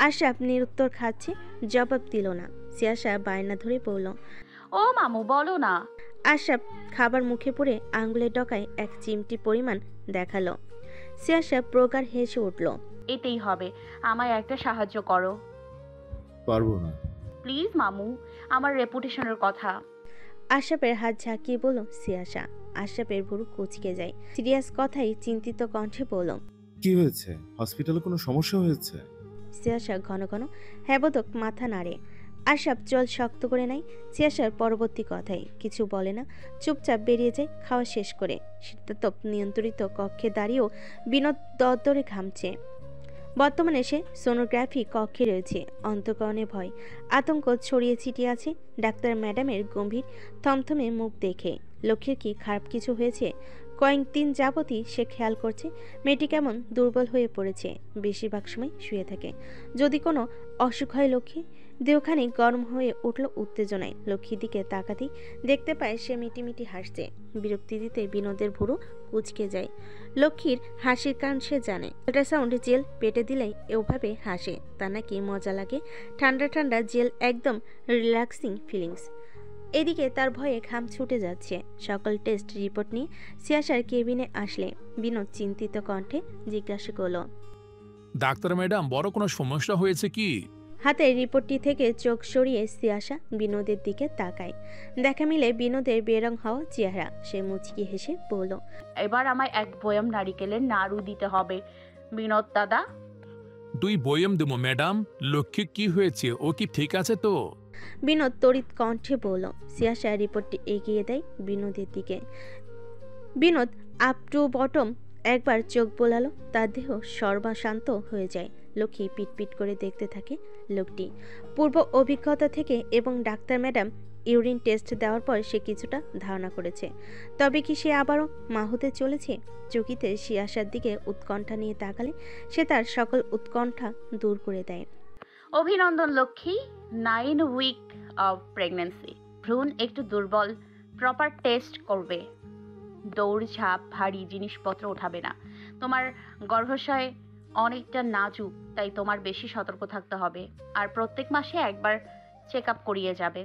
আশরাফ নিরুত্তর খাচ্ছে, জবাব দিল না। সিয়াসা বায়না ধরে বলল, ও মামু, বলো না। আশরাফ খাবার মুখে পুরে আঙ্গুলের ডগায় এক চিমটি পরিমাণ দেখালো। সিয়াসা প্রগাঢ় হেসে উঠল। এতেই হবে। আমায় একটা সাহায্য করো। পারবো না। প্লিজ মামু, আমার রেপুটেশনের কথা। আশরাফের হাত ঝাঁকিয়ে বলল সিয়াসা। আশরাফের ভুরু কুঁচকে যায়। সিরিয়াস কথাই চিন্তিত কণ্ঠে বলল, কি হয়েছে? হসপিটালে কোনো সমস্যা হয়েছে? সিয়াসা ঘন ঘন হ্যাবোধক মাথা নাড়ে। আশরাফ চল শক্ত করে নেয়। সিয়াসার পরবর্তী কথায় কিছু বলে না, চুপচাপ বেরিয়ে যায়। খাওয়া শেষ করে শীতাতপ নিয়ন্ত্রিত কক্ষে দাঁড়িয়েও বিনোদ দরদরে ঘামছে। বর্তমানে সে সোনোগ্রাফি কক্ষে রয়েছে। অন্তঃকরণে ভয়, আতঙ্ক ছড়িয়ে ছিটিয়ে আছে। ডাক্তার ম্যাডামের গম্ভীর থমথমে মুখ দেখে লক্ষ্মীর কি খারাপ কিছু হয়েছে? কয়েকদিন যাবতই সে খেয়াল করছে মেয়েটি কেমন দুর্বল হয়ে পড়েছে। বেশিরভাগ সময় শুয়ে থাকে। যদি কোনো অসুখ হয় লক্ষ্মী, দেহখানি গরম হয়ে উঠল উত্তেজনায়। লক্ষ্মীর দিকে তাকাতেই দেখতে পায় সে মিটিমিটি হাসছে। বিরক্তি দিতে বিনোদের ভুরু কুঁচকে যায়। লক্ষ্মীর হাসির কারণ সে জানে। আল্ট্রাসাউন্ড জেল পেটে দিলেই ওভাবে হাসে, তা নাকি মজা লাগে। ঠান্ডা ঠান্ডা জেল, একদম রিল্যাক্সিং ফিলিংস। এদিকে তার ভয়ে ঘাম ছুটে যাচ্ছে। সকল টেস্ট রিপোর্ট নিয়ে সিয়াসার কেবিনে আসলে বিনোদ চিন্তিত কণ্ঠে জিজ্ঞাসা করল, ডাক্তার ম্যাডাম, বড় কোনো সমস্যা হয়েছে কি? হাতে রিপোর্টটি থেকে চোখ সরিয়ে সিয়াসা বিনোদের দিকে তাকায়। দেখা মিলে বিনোদের বেরং হওয়া চেহারা। সে মুচকি হেসে বলল, এবার আমায় এক বয়াম নারিকেলের নাড়ু দিতে হবে বিনোদ দাদা। 2 বয়ম দেবো ম্যাডাম। লক্ষ্মী কি হয়েছে? ও কি ঠিক আছে তো? বিনোদ তড়িৎ কণ্ঠে বলল। সিয়াসা রিপোর্টটি এগিয়ে দেয় বিনোদের দিকে। বিনোদ আপ টু বটম একবার চোখ বোলালো। তার দেহ সর্বশান্ত হয়ে যায়। লক্ষ্মী পিটপিট করে দেখতে থাকে লোকটি। পূর্ব অভিজ্ঞতা থেকে এবং ডাক্তার ম্যাডাম ইউরিন টেস্ট দেওয়ার পর সে কিছুটা ধারণা করেছে। তবে কি সে আবারও মা হতে চলেছে? চকিতে সিয়াসার দিকে উৎকণ্ঠা নিয়ে তাকালে সে তার সকল উৎকণ্ঠা দূর করে দেয়। অভিনন্দন লক্ষ্মী, 9 উইক অফ প্রেগন্যান্সি। ভ্রূণ একটু দুর্বল, প্রপার টেস্ট করবে। দৌড়ঝাঁপ ভারী জিনিসপত্র ওঠাবে না। তোমার গর্ভাশয় অনেকটা নাজুক, তাই তোমার বেশি সতর্ক থাকতে হবে। আর প্রত্যেক মাসে একবার চেক আপ করিয়ে যাবে।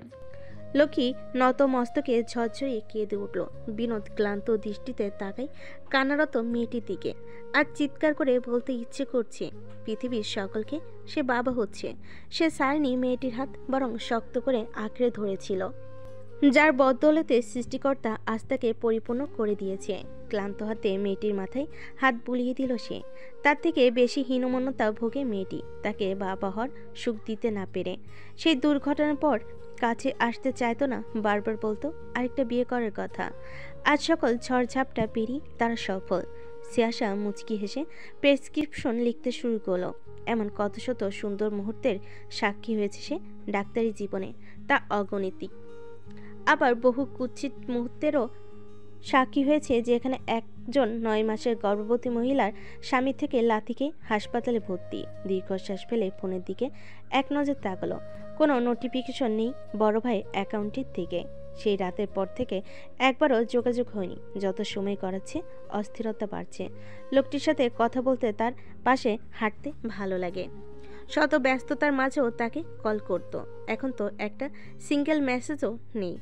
লক্ষ্মী নত মস্তকে ঝরঝরিয়ে কেঁদে উঠল। বিনোদ ক্লান্ত দৃষ্টিতে তাকায় কান্নারত মেয়েটির দিকে। আর চিৎকার করে বলতে ইচ্ছে করছে পৃথিবীর সকলকে সে বাবা হচ্ছে। সে ছাড়েনি মেয়েটির হাত, বরং শক্ত করে আঁকড়ে ধরেছিল। যার বদৌলতে সৃষ্টিকর্তা আজ তাকে পরিপূর্ণ করে দিয়েছে। ক্লান্ত হাতে মেয়েটির মাথায় হাত বুলিয়ে দিল সে। তার থেকে বেশি হীনমন্যতা ভোগে মেয়েটি, তাকে বাবা হওয়ার সুখ দিতে না পেরে। সেই দুর্ঘটনার পর কাছে আসতে চাইতো না, বারবার বলতো আরেকটা বিয়ে করার কথা। আজ সকল ঝড়ঝাপটা পেরিয়ে তারা সফল। সিয়াসা মুচকি হেসে প্রেসক্রিপশন লিখতে শুরু করলো। এমন কত শত সুন্দর মুহূর্তের সাক্ষী হয়েছে সে ডাক্তারি জীবনে, তা অগণিত। আবার বহু কুৎসিত মুহূর্তেরও সাক্ষী হয়েছে যেখানে একজন 9 মাসের গর্ভবতী মহিলার স্বামী থেকে লাথিকে হাসপাতালে ভর্তি। দীর্ঘশ্বাস ফেলে ফোনের দিকে এক নজর তাকালো। কোনো নোটিফিকেশন নেই বড় ভাই অ্যাকাউন্টের থেকে। সেই রাতের পর থেকে একবারও যোগাযোগ হয়নি। যত সময় গড়াচ্ছে অস্থিরতা বাড়ছে। লোকটির সাথে কথা বলতে, তার পাশে হাঁটতে ভালো লাগে। শত ব্যস্ততার মাঝেও তাকে কল করত। এখন তো একটা সিঙ্গেল মেসেজও নেই।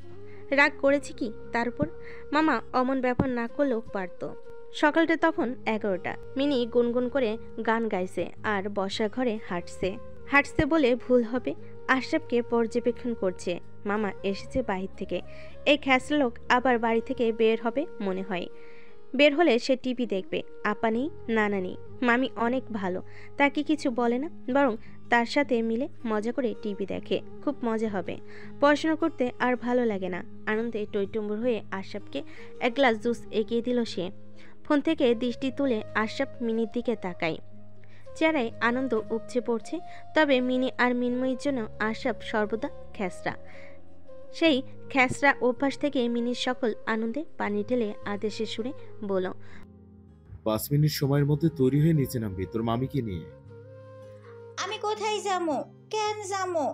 রাগ করেছে কি তার উপর? মামা অমন ব্যাপার না করলেও পারত। সকালটা তখন 11টা। মিনি গুনগুন করে গান গাইছে আর বসা ঘরে হাঁটছে বলে ভুল হবে। আশরাফকে পর্যবেক্ষণ করছে। মামা এসেছে বাহির থেকে। এই খ্যাসরা লোক আবার বাড়ি থেকে বের হবে মনে হয়। বের হলে সে টিভি দেখবে। আপা নেই, নানা নেই, মামি অনেক ভালো, তাকে কিছু বলে না, বরং তার সাথে মিলে মজা করে টিভি দেখে। খুব মজা হবে। পড়াশোনা করতে আর ভালো লাগে না। আনন্দে টইটুম্বুর হয়ে আশরাফকে এক গ্লাস জুস এগিয়ে দিল সে। ফোন থেকে দৃষ্টি তুলে আশরাফ মিনির দিকে তাকায়। চেহারায় আনন্দ উপচে পড়ছে। তবে মিনি আর মিনময়ীর জন্য আশরাফ সর্বদা খ্যাসরা। সেই খ্যাসরা অভ্যাস থেকে মিনির সকল আনন্দে পানি ঢেলে আদেশের সুরে বলো, 5 মিনিট সময়ের মধ্যে তৈরি হয়ে নিচে নামবি তোর মামিকে নিয়ে। আমি কোথায় যামু? কেন যামু?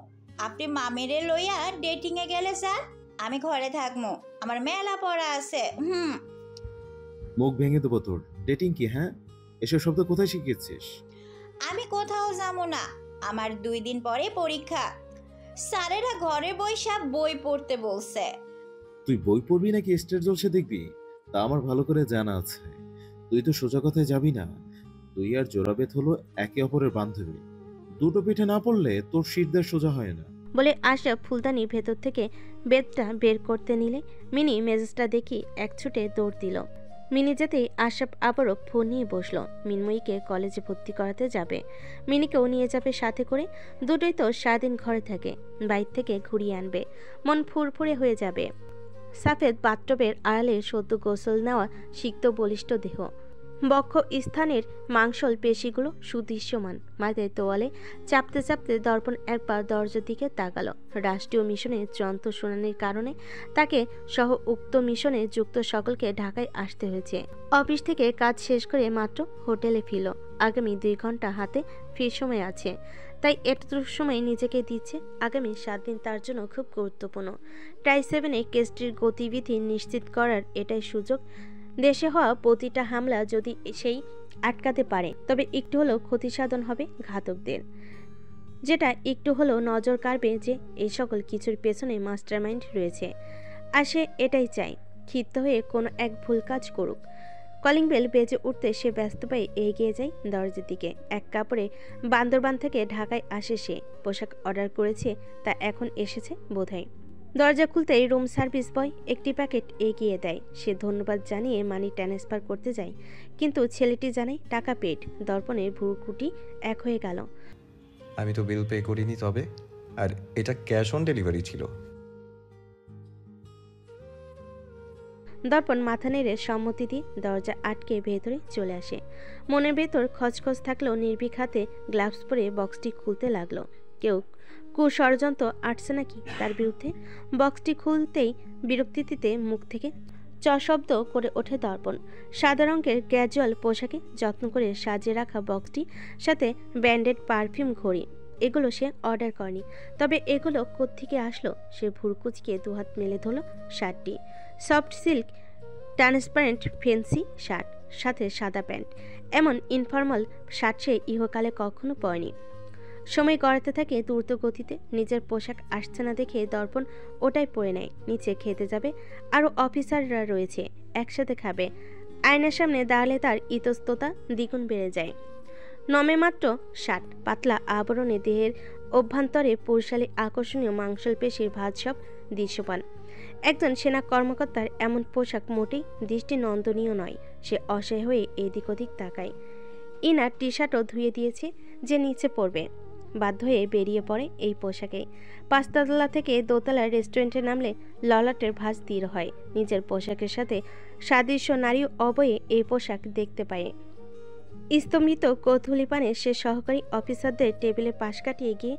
আপনি মামিরে লইয়া ডেটিং এ গেলে স্যার, আমি ঘরে থাকমু, আমার মেলা পড়া আছে। মুখ ভেঙে দেবো তোর। ডেটিং কি? হ্যাঁ, এসব শব্দ কোথায় শিখেছিস? আমি কোথাও যামু না, আমার 2 দিন পরে পরীক্ষা। স্যারেরা ঘরে বইসা বই পড়তে বলছে। তুই বই পড়বি নাকি স্টেজ জলসে দেখবি তা আমার ভালো করে জানা আছে। তুই তো সোজা কথায় যাবি না। তুই আর জোড়াবেত হলো একে অপরের বান্ধবী। দুটো পিঠে না পড়লে তোর শিরদার সোজা হয় না। বলে আশরাফ ফুলদানি ভেতর থেকে বেদটা বের করতে নিলে মিনি মেজাজটা দেখি এক ছুটে দৌড় দিল। মিনি যেতেই আশরাফ আবারও ফোন নিয়ে বসলো। মিনময়ীকে কলেজে ভর্তি করাতে যাবে, মিনিকেও নিয়ে যাবে সাথে করে। দুটোই তো সারাদিন ঘরে থাকে, বাইর থেকে ঘুরিয়ে আনবে, মন ফুরফুরে হয়ে যাবে। সাফেদ বাথটবের আড়ালে সদ্য গোসল নেওয়া সিক্ত বলিষ্ঠ দেহ, বক্ষ স্থানের মাংসল পেশিগুলো সুদৃশ্যমান। মাথায় তোয়ালে চাপতে চাপতে দর্পণ একবার দরজার দিকে তাকালো। রাষ্ট্রীয় মিশনে চূড়ান্ত শুনানির কারণে তাকে সহ উক্ত মিশনে যুক্ত সকলকে ঢাকায় আসতে হয়েছে। অফিস থেকে কাজ শেষ করে মাত্র হোটেলে ফিরল। আগামী 2 ঘন্টা হাতে ফির সময় আছে, তাই এতটুকু সময় নিজেকে দিচ্ছে। আগামী 7 দিন তার জন্য খুব গুরুত্বপূর্ণ। টাই-7-এ কেসটির গতিবিধি নিশ্চিত করার এটাই সুযোগ। দেশে হওয়া প্রতিটা হামলা যদি সেই আটকাতে পারে, তবে একটু হলেও ক্ষতি সাধন হবে ঘাতকদের। যেটা একটু হলেও নজর কাড়বে যে এই সকল কিছুর পেছনে মাস্টারমাইন্ড রয়েছে। আর সে এটাই চায়, ক্ষিপ্ত হয়ে কোনো এক ভুল কাজ করুক। কলিং বেল বেজে উঠতে সে ব্যস্ত পায়ে এগিয়ে যায় দরজার দিকে। এক কাপড়ে বান্দরবান থেকে ঢাকায় আসে সে। পোশাক অর্ডার করেছে, তা এখন এসেছে বোধহয়। দরজা খুলতেই রুম সার্ভিস বয় একটি প্যাকেট এগিয়ে দেয়। সে ধন্যবাদ জানিয়ে মানি ট্রান্সফার করতে যায়, কিন্তু ছেলেটি জানায় টাকা পেড। দর্পণের ভুরুকুটি এক হয়ে গেল। আমি তো বিল পে করিনি, তবে আর এটা ক্যাশ অন ডেলিভারি ছিল। দর্পণ মাথা নেড়ে সম্মতি দিয়ে দরজা আটকে ভেতরে চলে আসে। মনের ভেতর খচখচ থাকলেও নির্ভীক হাতে গ্লাভস পরে বক্সটি খুলতে লাগলো। কেউ কুষড়যন্ত্র আটছে নাকি তার বিরুদ্ধে? বক্সটি খুলতেই বিরক্তিতে মুখ থেকে চ শব্দ করে ওঠে দর্পণ। সাদা রঙের ক্যাজুয়াল পোশাকে যত্ন করে সাজিয়ে রাখা বক্সটি, সাথে ব্র্যান্ডেড পারফিউম ঘড়ি, এগুলো সে অর্ডার করেনি। তবে এগুলো কোত্থেকে আসলো? সে ভুরকুচকে দুহাত মেলে ধরল শার্টটি। Soft silk transparent fancy shirt, সাথে সাদা প্যান্ট। এমন ইনফর্মাল শার্ট সে ইহকালে কখনো পরেনি। সময় গড়াতে থাকে দ্রুত গতিতে। নিজের পোশাক আসছে না দেখে দর্পণ ওটাই পরে নেয়। নিচে খেতে যাবে, আরও অফিসাররা রয়েছে, একসাথে খাবে। আয়নার সামনে দাঁড়ালে তার ইতস্ততা দ্বিগুণ বেড়ে যায়। নমে মাত্র শার্ট, পাতলা আবরণে দেহের অভ্যন্তরে পুরুষালী আকর্ষণীয় মাংসল পেশির ভাঁজ সব দৃশ্যপান। একজন সেনা কর্মকর্তার এমন পোশাক মোটেই দৃষ্টিনন্দনীয় নয়। সে অসহায় হয়ে এদিক ওদিক তাকায়। ইনার টি শার্টও ধুয়ে দিয়েছে যে নিচে পড়বে, বাধ্য হয়ে বেরিয়ে পড়ে এই পোশাকে। 5তলা থেকে দোতলার রেস্টুরেন্টে নামলে ললাটের ভাঁজ তীর হয়। নিজের পোশাকের সাথে সাদৃশ্য নারী অবয়ে এই পোশাক দেখতে পায়। স্তম্ভিত কৌতূহলী পানে সে সহকারী অফিসারদের টেবিলে পাশ কাটিয়ে গিয়ে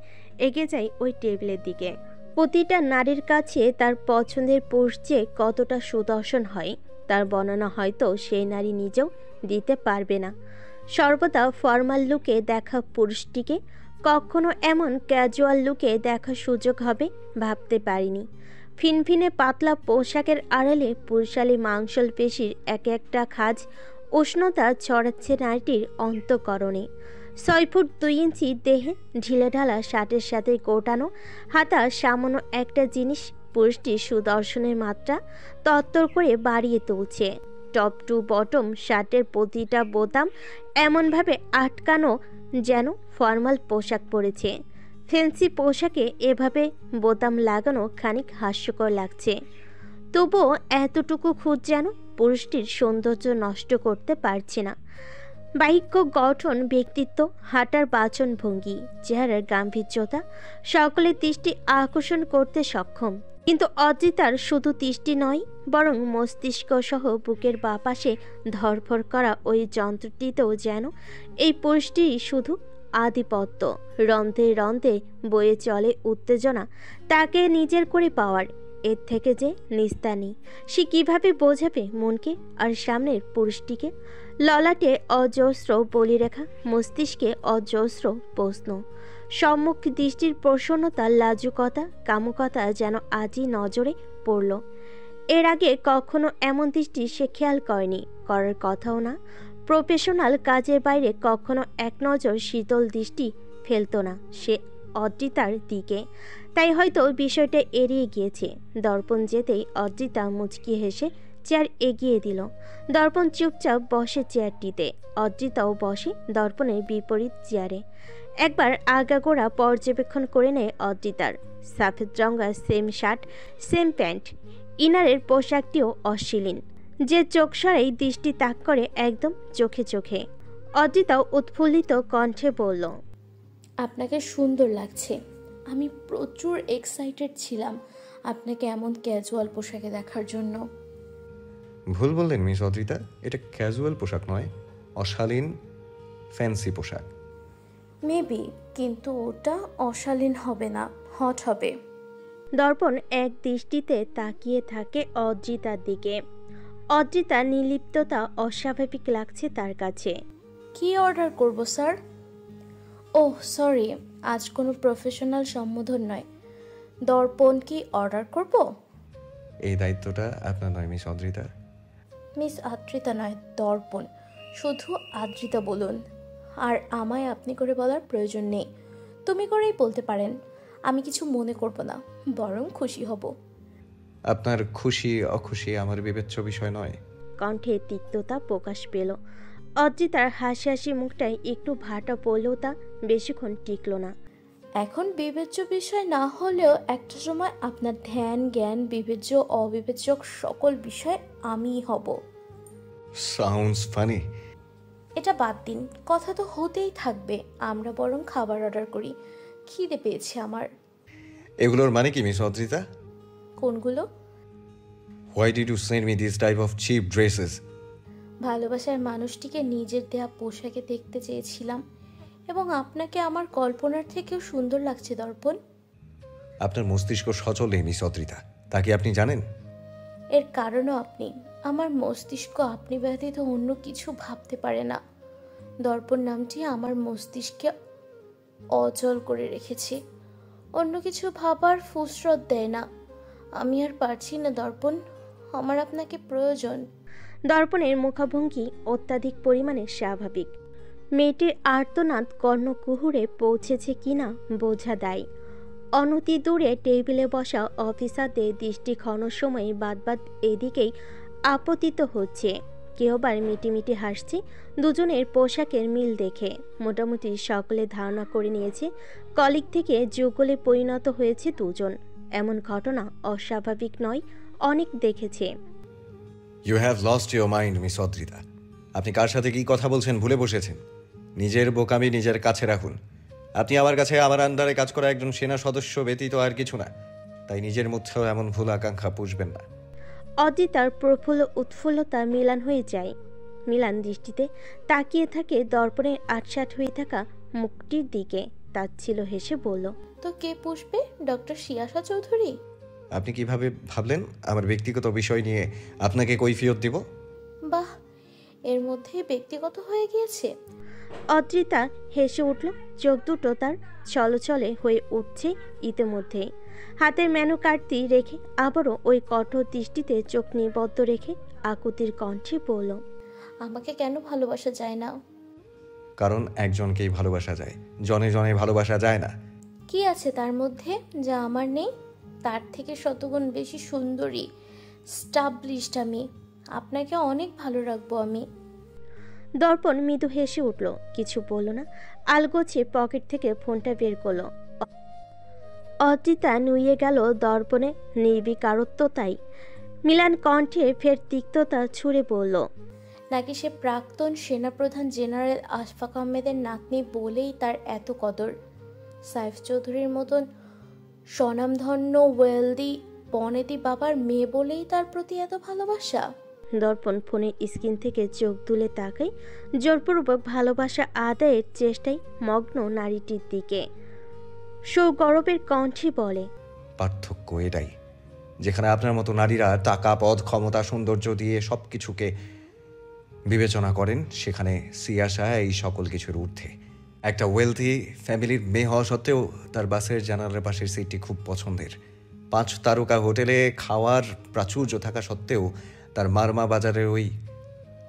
এগিয়ে যায় ওই টেবিলের দিকে। প্রতিটা নারীর কাছে তার পছন্দের পুরুষ যে কতটা সুদর্শন হয় তার বর্ণনা হয়তো সেই নারী নিজেও দিতে পারবে না। সর্বদা ফর্মাল লুকে দেখা পুরুষটিকে কখনো এমন ক্যাজুয়াল লুকে দেখার সুযোগ হবে ভাবতে পারিনি। ফিনফিনে পাতলা পোশাকের আড়ালে পুরুষালী মাংসল পেশির এক একটা খাজ উষ্ণতা ছড়াচ্ছে নারীটির অন্তঃকরণে। 6 ফুট 2 ইঞ্চি দেহে ঢিলেঢালা শার্টের সাথে কোটানো হাতা সামান্য একটা জিনিস পুরুষটির সুদর্শনের মাত্রা তত্তর করে বাড়িয়ে তুলছে। টপ টু বটম শার্টের প্রতিটা বোতাম এমনভাবে আটকানো যেন ফর্মাল পোশাক পরেছে। ফ্যান্সি পোশাকে এভাবে বোতাম লাগানো খানিক হাস্যকর লাগছে, তবুও এতটুকু খুঁত যেন পুরুষটির সৌন্দর্য নষ্ট করতে পারছে না। বাহিক্য গঠন, ব্যক্তিত্ব, হাঁটার বাচনভঙ্গি, চেহারার গাম্ভীর্যতা সকলের দৃষ্টি আকর্ষণ করতে সক্ষম। কিন্তু অদ্রিতার শুধু দৃষ্টি নয়, বরং মস্তিষ্ক সহ বুকের বাঁ পাশে ধরফর করা ওই যন্ত্রটিতেও যেন এই পুরুষটির শুধু আধিপত্য। রন্ধ্রে রন্ধ্রে বয়ে চলে উত্তেজনা তাকে নিজের করে পাওয়ার। এর থেকে যে নিস্তার নেই। সে কিভাবে বোঝাবে মনকে আর সামনের পুরুষটিকে? ললাটে অজস্র বলিরেখা, মস্তিষ্কে অজস্র প্রশ্ন। সম্মুখ দৃষ্টির প্রসন্নতা, লাজুকতা, কামুকতা যেন আজই নজরে পড়ল। এর আগে কখনো এমন দৃষ্টি সে খেয়াল করেনি, করার কথাও না। প্রফেশনাল কাজের বাইরে কখনো এক নজর শীতল দৃষ্টি ফেলত না সে অদ্রিতার দিকে। তাই হয়তো বিষয়টা এড়িয়ে গিয়েছে। দর্পণ যেতেই অদ্রিতা মুচকি হেসে চেয়ার এগিয়ে দিল। দর্পণ চুপচাপ বসে চেয়ারটিতে, অদ্রিতাও বসে দর্পণের বিপরীত চেয়ারে। একবার আগাগোড়া পর্যবেক্ষণ করে নেয় অদ্রিতার। সাফেদ রঙা সেম শার্ট, সেম প্যান্ট, ইনারের পোশাকটিও অশ্লীল। যে চোখ সরাই দৃষ্টি তাক করে একদম চোখে চোখে। অদ্রিতাও উৎফুল্লিত কণ্ঠে বলল, আপনাকে সুন্দর লাগছে। আমি প্রচুর এক্সাইটেড ছিলাম আপনাকে এমন ক্যাজুয়াল পোশাকে দেখার জন্য। ভুল বললেন মিস অদ্রিতা, এটা ক্যাজুয়াল পোশাক নয়, অশালীন ফ্যান্সি পোশাক। মেবি, কিন্তু ওটা অশালীন হবে না, হট হবে। দর্পণ এক দৃষ্টিতে তাকিয়ে থাকে অদ্রিতার দিকে। অদ্রিতার নির্লিপ্ততা অস্বাভাবিক লাগছে তার কাছে। কি অর্ডার করব স্যার? ওহ সরি, আজ কোনো প্রফেশনাল সম্বোধন নয়। দর্পণ কি অর্ডার করব? এই দায়িত্বটা আপনার নয় মিস অদ্রিতা। মিস আদ্রিতা নয়, দর্পণ। শুধু আদ্রিতা বলুন। আর আমায় আপনি করে বলার প্রয়োজন নেই, তুমি করেই বলতে পারেন। আমি কিছু মনে করব না, বরং খুশি হব। আপনার খুশি অখুশি আমার বিবেচ্য বিষয় নয়। কণ্ঠে তিক্ততা প্রকাশ পেল। অদ্রিতার হাসি হাসি মুখটাই একটু ভাটা পড়লেও তা বেশিক্ষণ টিকল না। এখন বিবেচ্য বিষয় না হলেও একটা সময় আপনার ধ্যান, জ্ঞান, বিবেচ্য, অবিবেচ্য সকল বিষয় আমিই হব। Sounds funny. এটা বাদ দিন, কথা তো হতেই থাকবে। আমরা বরং খাবার অর্ডার করি, খিদে পেয়েছে আমার। এগুলোর মানে কি মিস অদ্রিতা? কোনগুলো? Why did you send me this type of cheap dresses? ভালোবাসার মানুষটিকে নিজের দেয়া পোশাকে দেখতে চেয়েছিলাম, এবং আপনাকে আমার কল্পনার থেকেও সুন্দর লাগছে দর্পণ। আপনার মস্তিষ্ক সচল নেই মিস অদ্রিতা, তা কি আপনি জানেন? এর কারণও আপনি। আমার মস্তিষ্ক আপনি ব্যতীত অন্য কিছু ভাবতে পারে না। দর্পণ নামটি আমার মস্তিষ্কে অচল করে রেখেছে, অন্য কিছু ভাবার ফুসরত দেয় না। আমি আর পারছি না দর্পণ, আমার আপনাকে প্রয়োজন। দর্পণের মুখভঙ্গি অত্যাধিক পরিমাণে স্বাভাবিক। মেয়েটির আর্তনাদ কর্ণকুহুরে পৌঁছেছে কিনা বোঝা দেয়। অনতি দূরে টেবিলে বসা অফিসারদের দৃষ্টি ক্ষণের সময় বাদবাদ এদিকেই আপতিত হচ্ছে। কেউ আবার মিটিমিটি হাসছে দুজনের পোশাকের মিল দেখে। মোটামুটি সকলে ধারণা করে নিয়েছে কলিগ থেকে যুগলে পরিণত হয়েছে দুজন। এমন ঘটনা অস্বাভাবিক নয়, অনেক দেখেছে। You have lost your mind miss Adrita. আপনি কার সাথে কি কথা বলছেন ভুলে বসেছেন। নিজের বোকামি নিজের কাছে রাখুন। আপনি আমার কাছে আমার আন্ডারে কাজ করা একজন সেনা সদস্য ব্যতীত আর কিছু না, তাই নিজের মধ্যেও এমন ভুল আকাঙ্ক্ষা পুষবেন না। অদ্রিতার প্রফুল্ল উৎফুল্লতা মিলান হয়ে যায়। মিলান দৃষ্টিতে তাকিয়ে থাকে দর্পণের আটসাট হয়ে থাকা মুখটির দিকে। তাচ্ছিল হেসে বলল, তো কে পুষবে? ডক্টর শিয়াশা চৌধুরী? আপনি কিভাবে ভাবলেন আমার ব্যক্তিগত বিষয় নিয়ে আপনাকে কৈফিয়ত দিব? বাহ, এর মধ্যে ব্যক্তিগত হয়ে গিয়েছে। অদ্রিতা হেসে উঠল। চোখ দুটো তার ছলছলে হয়ে উঠছে ইতিমধ্যেই। হাতের মেনু কার্ডটি রেখে আবারও ওই কঠোর দৃষ্টিতে চোখ নিবদ্ধ রেখে আকুতির কণ্ঠে বলল, আমাকে কেন ভালোবাসা যায় না? কারণ একজনকেই ভালোবাসা যায়, জনে জনে ভালোবাসা যায় না। কি আছে তার মধ্যে যা আমার নেই? তার থেকে শতগুণ বেশি সুন্দরী, স্টাবলিশড আমি। আপনাকে অনেক ভালো রাখবো আমি। দর্পণ মৃদু হেসে উঠল, কিছু বলল না। আলগোছে পকেট থেকে ফোনটা বের করলো। অদ্রিতা নুয়ে গেল দর্পণে নির্বিকারত্ব। তাই মিলান কণ্ঠে ফের তিক্ততা ছুড়ে বলল, নাকি সে প্রাক্তন সেনাপ্রধান জেনারেল আশফাক আহমেদের নাতনি বলেই তার এত কদর? সাইফ চৌধুরীর মতন স্বনামধন্য ওয়েলদি বনেদি বাবার মেয়ে বলেই তার প্রতি এত ভালোবাসা? দর্পণ ফোনের স্ক্রিন থেকে চোখ তুলে তাকায় জোরপূর্বক ভালোবাসা আদায়ের চেষ্টায় মগ্ন নারীটির দিকে। সৌগরবের কণ্ঠে বলে, পার্থক্য এটাই, যেখানে আপনার মতো নারীরা টাকা, পদ, ক্ষমতা, সৌন্দর্য দিয়ে সব কিছুকে বিবেচনা করেন, সেখানে সিয়াশা এই সকল কিছুর ঊর্ধ্বে। একটা ওয়েলথি ফ্যামিলির মেয়ে হওয়া সত্ত্বেও তার বাসের জানালার পাশের সিটটি খুব পছন্দের। 5 তারকা হোটেলে খাওয়ার প্রাচুর্য থাকা সত্ত্বেও তার মারমা বাজারের ওই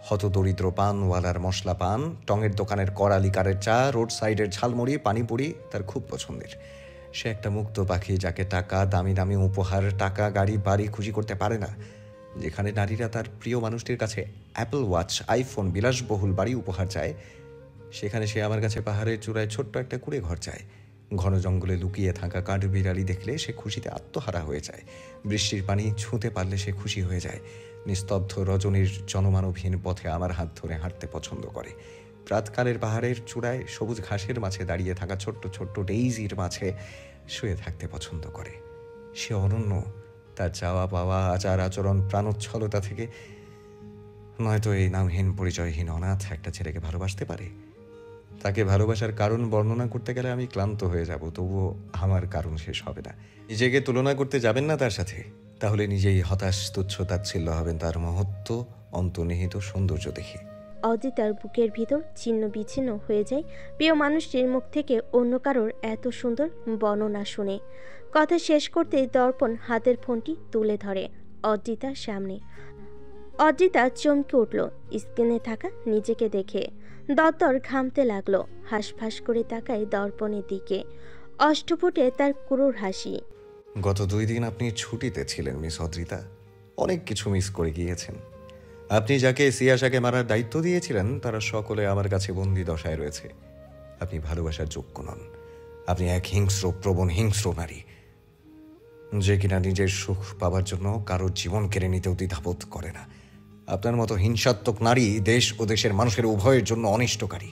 হতদরিদ্র পানওয়ালার মশলা পান, টঙের দোকানের কড়ালি কারের চা, রোড সাইডের ঝালমুড়ি, পানিপুরি তার খুব পছন্দের। সে একটা মুক্ত পাখি, যাকে টাকা, দামি দামি উপহার, টাকা, গাড়ি, বাড়ি খুশি করতে পারে না। যেখানে নারীরা তার প্রিয় মানুষটির কাছে অ্যাপল ওয়াচ, আইফোন, বিলাসবহুল বাড়ি উপহার চায়, সেখানে সে আমার কাছে পাহাড়ের চূড়ায় ছোট্ট একটা কুড়ে ঘর চায়। ঘন জঙ্গলে লুকিয়ে থাকা কাঠবিড়ালি দেখলে সে খুশিতে আত্মহারা হয়ে যায়। বৃষ্টির পানি ছুঁতে পারলে সে খুশি হয়ে যায়। নিস্তব্ধ রজনীর জনমানবহীন পথে আমার হাত ধরে হাঁটতে পছন্দ করে। প্রাতকালের পাহাড়ের চূড়ায় সবুজ ঘাসের মাঝে দাঁড়িয়ে থাকা ছোট্ট ছোট্ট ডেইজির মাঝে শুয়ে থাকতে পছন্দ করে। সে অনন্য, তার চাওয়া পাওয়া, আচার আচরণ, প্রাণোচ্ছলতা থেকে নয়তো এই নামহীন পরিচয়হীন অনাথ একটা ছেলেকে ভালোবাসতে পারে। তাকে ভালোবাসার কারণ বর্ণনা করতে গেলে আমি ক্লান্ত হয়ে যাব, তবুও আমার কারণ শেষ হবে না। নিজেকে তুলনা করতে যাবেন না তার সাথে, তাহলে নিজেই হতাশ, তুচ্ছ তাচ্ছিল্য হবেন তার মহত্ব, অন্তর্নিহিত সৌন্দর্য দেখে। অদ্রিতার বুকের ভিতর ছিন্ন বিচ্ছিন্ন হয়ে যায় প্রিয় মানুষটির মুখ থেকে অন্য কারোর এত সুন্দর বর্ণনা শুনে। কথা শেষ করতেই দর্পণ হাতের ফোনটি তুলে ধরে অদ্রিতার সামনে। অদ্রিতা চমকে উঠল স্ক্রিনে থাকা নিজেকে দেখে। দত্তর ঘামতে লাগলো। হাঁসফাঁস করে তাকায় দর্পণের দিকে। অষ্টপুটে তার ক্রূর হাসি। গত 2 দিন আপনি ছুটিতে ছিলেন মিস অদ্রিতা, অনেক কিছু মিস করে গিয়েছেন। আপনি যাকে সিয়াশাকে মারার দায়িত্ব দিয়েছিলেন তারা সকলে আমার কাছে বন্দি দশায় রয়েছে। আপনি ভালোবাসার যোগ্য নন। আপনি এক হিংস্র, প্রবণ হিংস্র নারী, যে কিনা নিজের সুখ পাবার জন্য কারোর জীবন কেড়ে নিতেও দ্বিধাবোধ করে না। আপনার মতো হিংসাত্মক নারী দেশ ও দেশের মানুষের উভয়ের জন্য অনিষ্টকারী।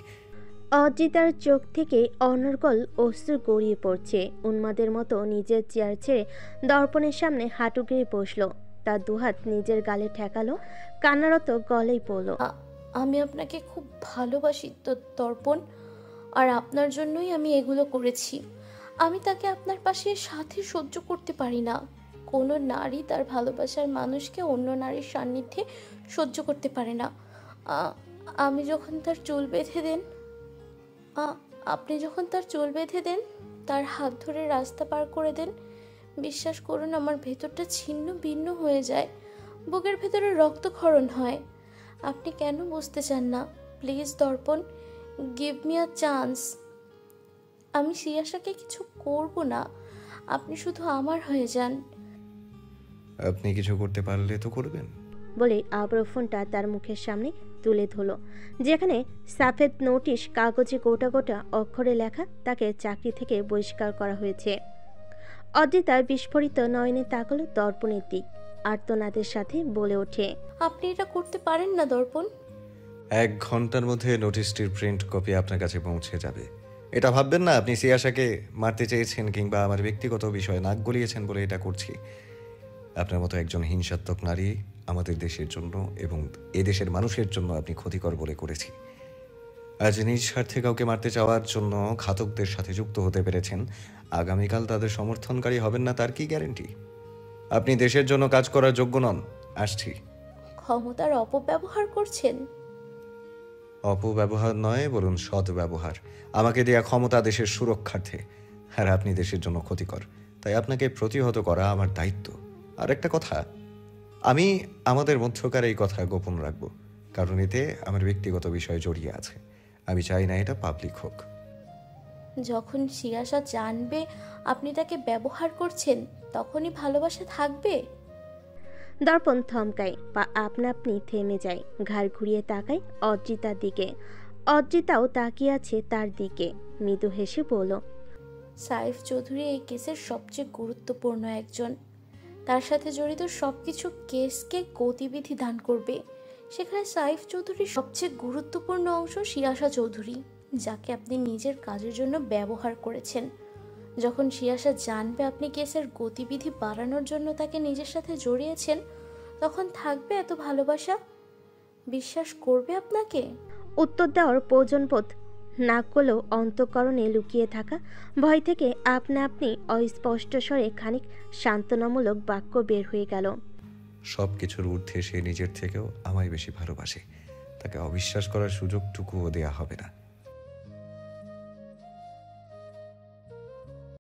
অদ্রিতার চোখ থেকে অনর্গল অশ্রু গড়িয়ে পড়ছে। উন্মাদের মতো নিজের চেয়ার ছেড়ে দর্পণের সামনে হাঁটু গেড়ে বসলো। তার দুহাত নিজের গালে ঠেকালো, কান্নারত গলেই পড়ল, আমি আপনাকে খুব ভালোবাসি দর্পণ, আর আপনার জন্যই আমি এগুলো করেছি। আমি তাকে আপনার পাশে সাথে সহ্য করতে পারি না। কোনো নারী তার ভালোবাসার মানুষকে অন্য নারীর সান্নিধ্যে সহ্য করতে পারে না। আমি যখন তার চুল বেঁধে দেন, আপনি যখন তার চুল বেঁধে দেন, তার হাত ধরে রাস্তা পার করে দেন, বিশ্বাস করুন আমার ভেতরটা ছিন্ন ভিন্ন হয়ে যায়, বুকের ভেতরে রক্তক্ষরণ হয়। আপনি কেন বুঝতে চান না? Please Darpan, give me a chance. আমি সিয়াশাকে কিছু করব না, আপনি শুধু আমার হয়ে যান। আপনি কিছু করতে পারলে তো করবেন বলে আবারও ফোনটা তার মুখের সামনে তুলে ধরল, যেখানে সাফেদ নোটিশ কাগজে গোটা গোটা অক্ষরে লেখা তাকে চাকরি থেকে বহিষ্কার করা হয়েছে। অদ্রিতা বিস্ফোরিত নয়নে তাকালো দর্পণের দিক। আর্তনাদের সাথে বলে ওঠে, আপনি এটা করতে পারেন না দর্পণ। 1 ঘন্টার মধ্যে নোটিশটির প্রিন্ট কপি আপনার কাছে পৌঁছে যাবে। এটা ভাববেন না আপনি সিয়াশাকে মারতে চেয়েছেন কিংবা আমার ব্যক্তিগত বিষয়ে নাক গলিয়েছেন বলে এটা করছি। আপনার মতো একজন হিংসাত্মক নারী আমাদের দেশের জন্য এবং এদেশের মানুষের জন্য আপনি ক্ষতিকর বলে করেছি। আজ নিজ স্বার্থে কাউকে মারতে চাওয়ার জন্য ঘাতকদের সাথে যুক্ত হতে পেরেছেন, আগামীকাল তাদের সমর্থনকারী হবেন না তার কি গ্যারেন্টি? আপনি দেশের জন্য কাজ করার যোগ্য নন। আসছি। ক্ষমতার অপব্যবহার করছেন। অপব্যবহার নয়, বলুন সদ্ব্যবহার। আমাকে দেয়া ক্ষমতা দেশের সুরক্ষার্থে, আর আপনি দেশের জন্য ক্ষতিকর, তাই আপনাকে প্রতিহত করা আমার দায়িত্ব। আর একটা কথা, আমি আমাদের মধ্যকার এই কথা গোপন রাখবো, কারণ এতে আমার ব্যক্তিগত বিষয় জড়িয়ে আছে। আমি চাই না এটা পাবলিক হোক। যখন সিয়াসা জানবে আপনি তাকে ব্যবহার করছেন, তখনই ভালোবাসা থাকবে? দর্পণ থমকায়, পা আপনা আপনি থেমে যায়, ঘাড় ঘুরিয়ে তাকায় অদ্রিতার দিকে। অদ্রিতাও তাকিয়ে আছে তার দিকে, মৃদু হেসে বলল, সাইফ চৌধুরী এই কেসের সবচেয়ে গুরুত্বপূর্ণ একজন। তার সাথে জড়িত সবকিছু কেসকে গতিবিধি দান করবে। সেখানে সাইফ চৌধুরীর সবচেয়ে গুরুত্বপূর্ণ অংশ সিয়াসা চৌধুরী, যাকে আপনি নিজের কাজের জন্য ব্যবহার করেছেন। যখন সিয়াসা জানবে আপনি কেসের গতিবিধি বাড়ানোর জন্য তাকে নিজের সাথে জড়িয়েছেন, তখন থাকবে এত ভালোবাসা? বিশ্বাস করবে আপনাকে? উত্তর দেওয়ার প্রয়োজনবোধ না করলেও অন্তঃকরণে লুকিয়ে থাকা ভয় থেকে আপনা আপনি অস্পষ্ট স্বরে খানিক সান্ত্বনামূলক বাক্য বের হয়ে গেল। সব কিছুর ঊর্ধ্বে সে নিজের থেকেও আমায় বেশি ভালোবাসে, তাকে অবিশ্বাস করার সুযোগটুকুও দেয়া হবে না।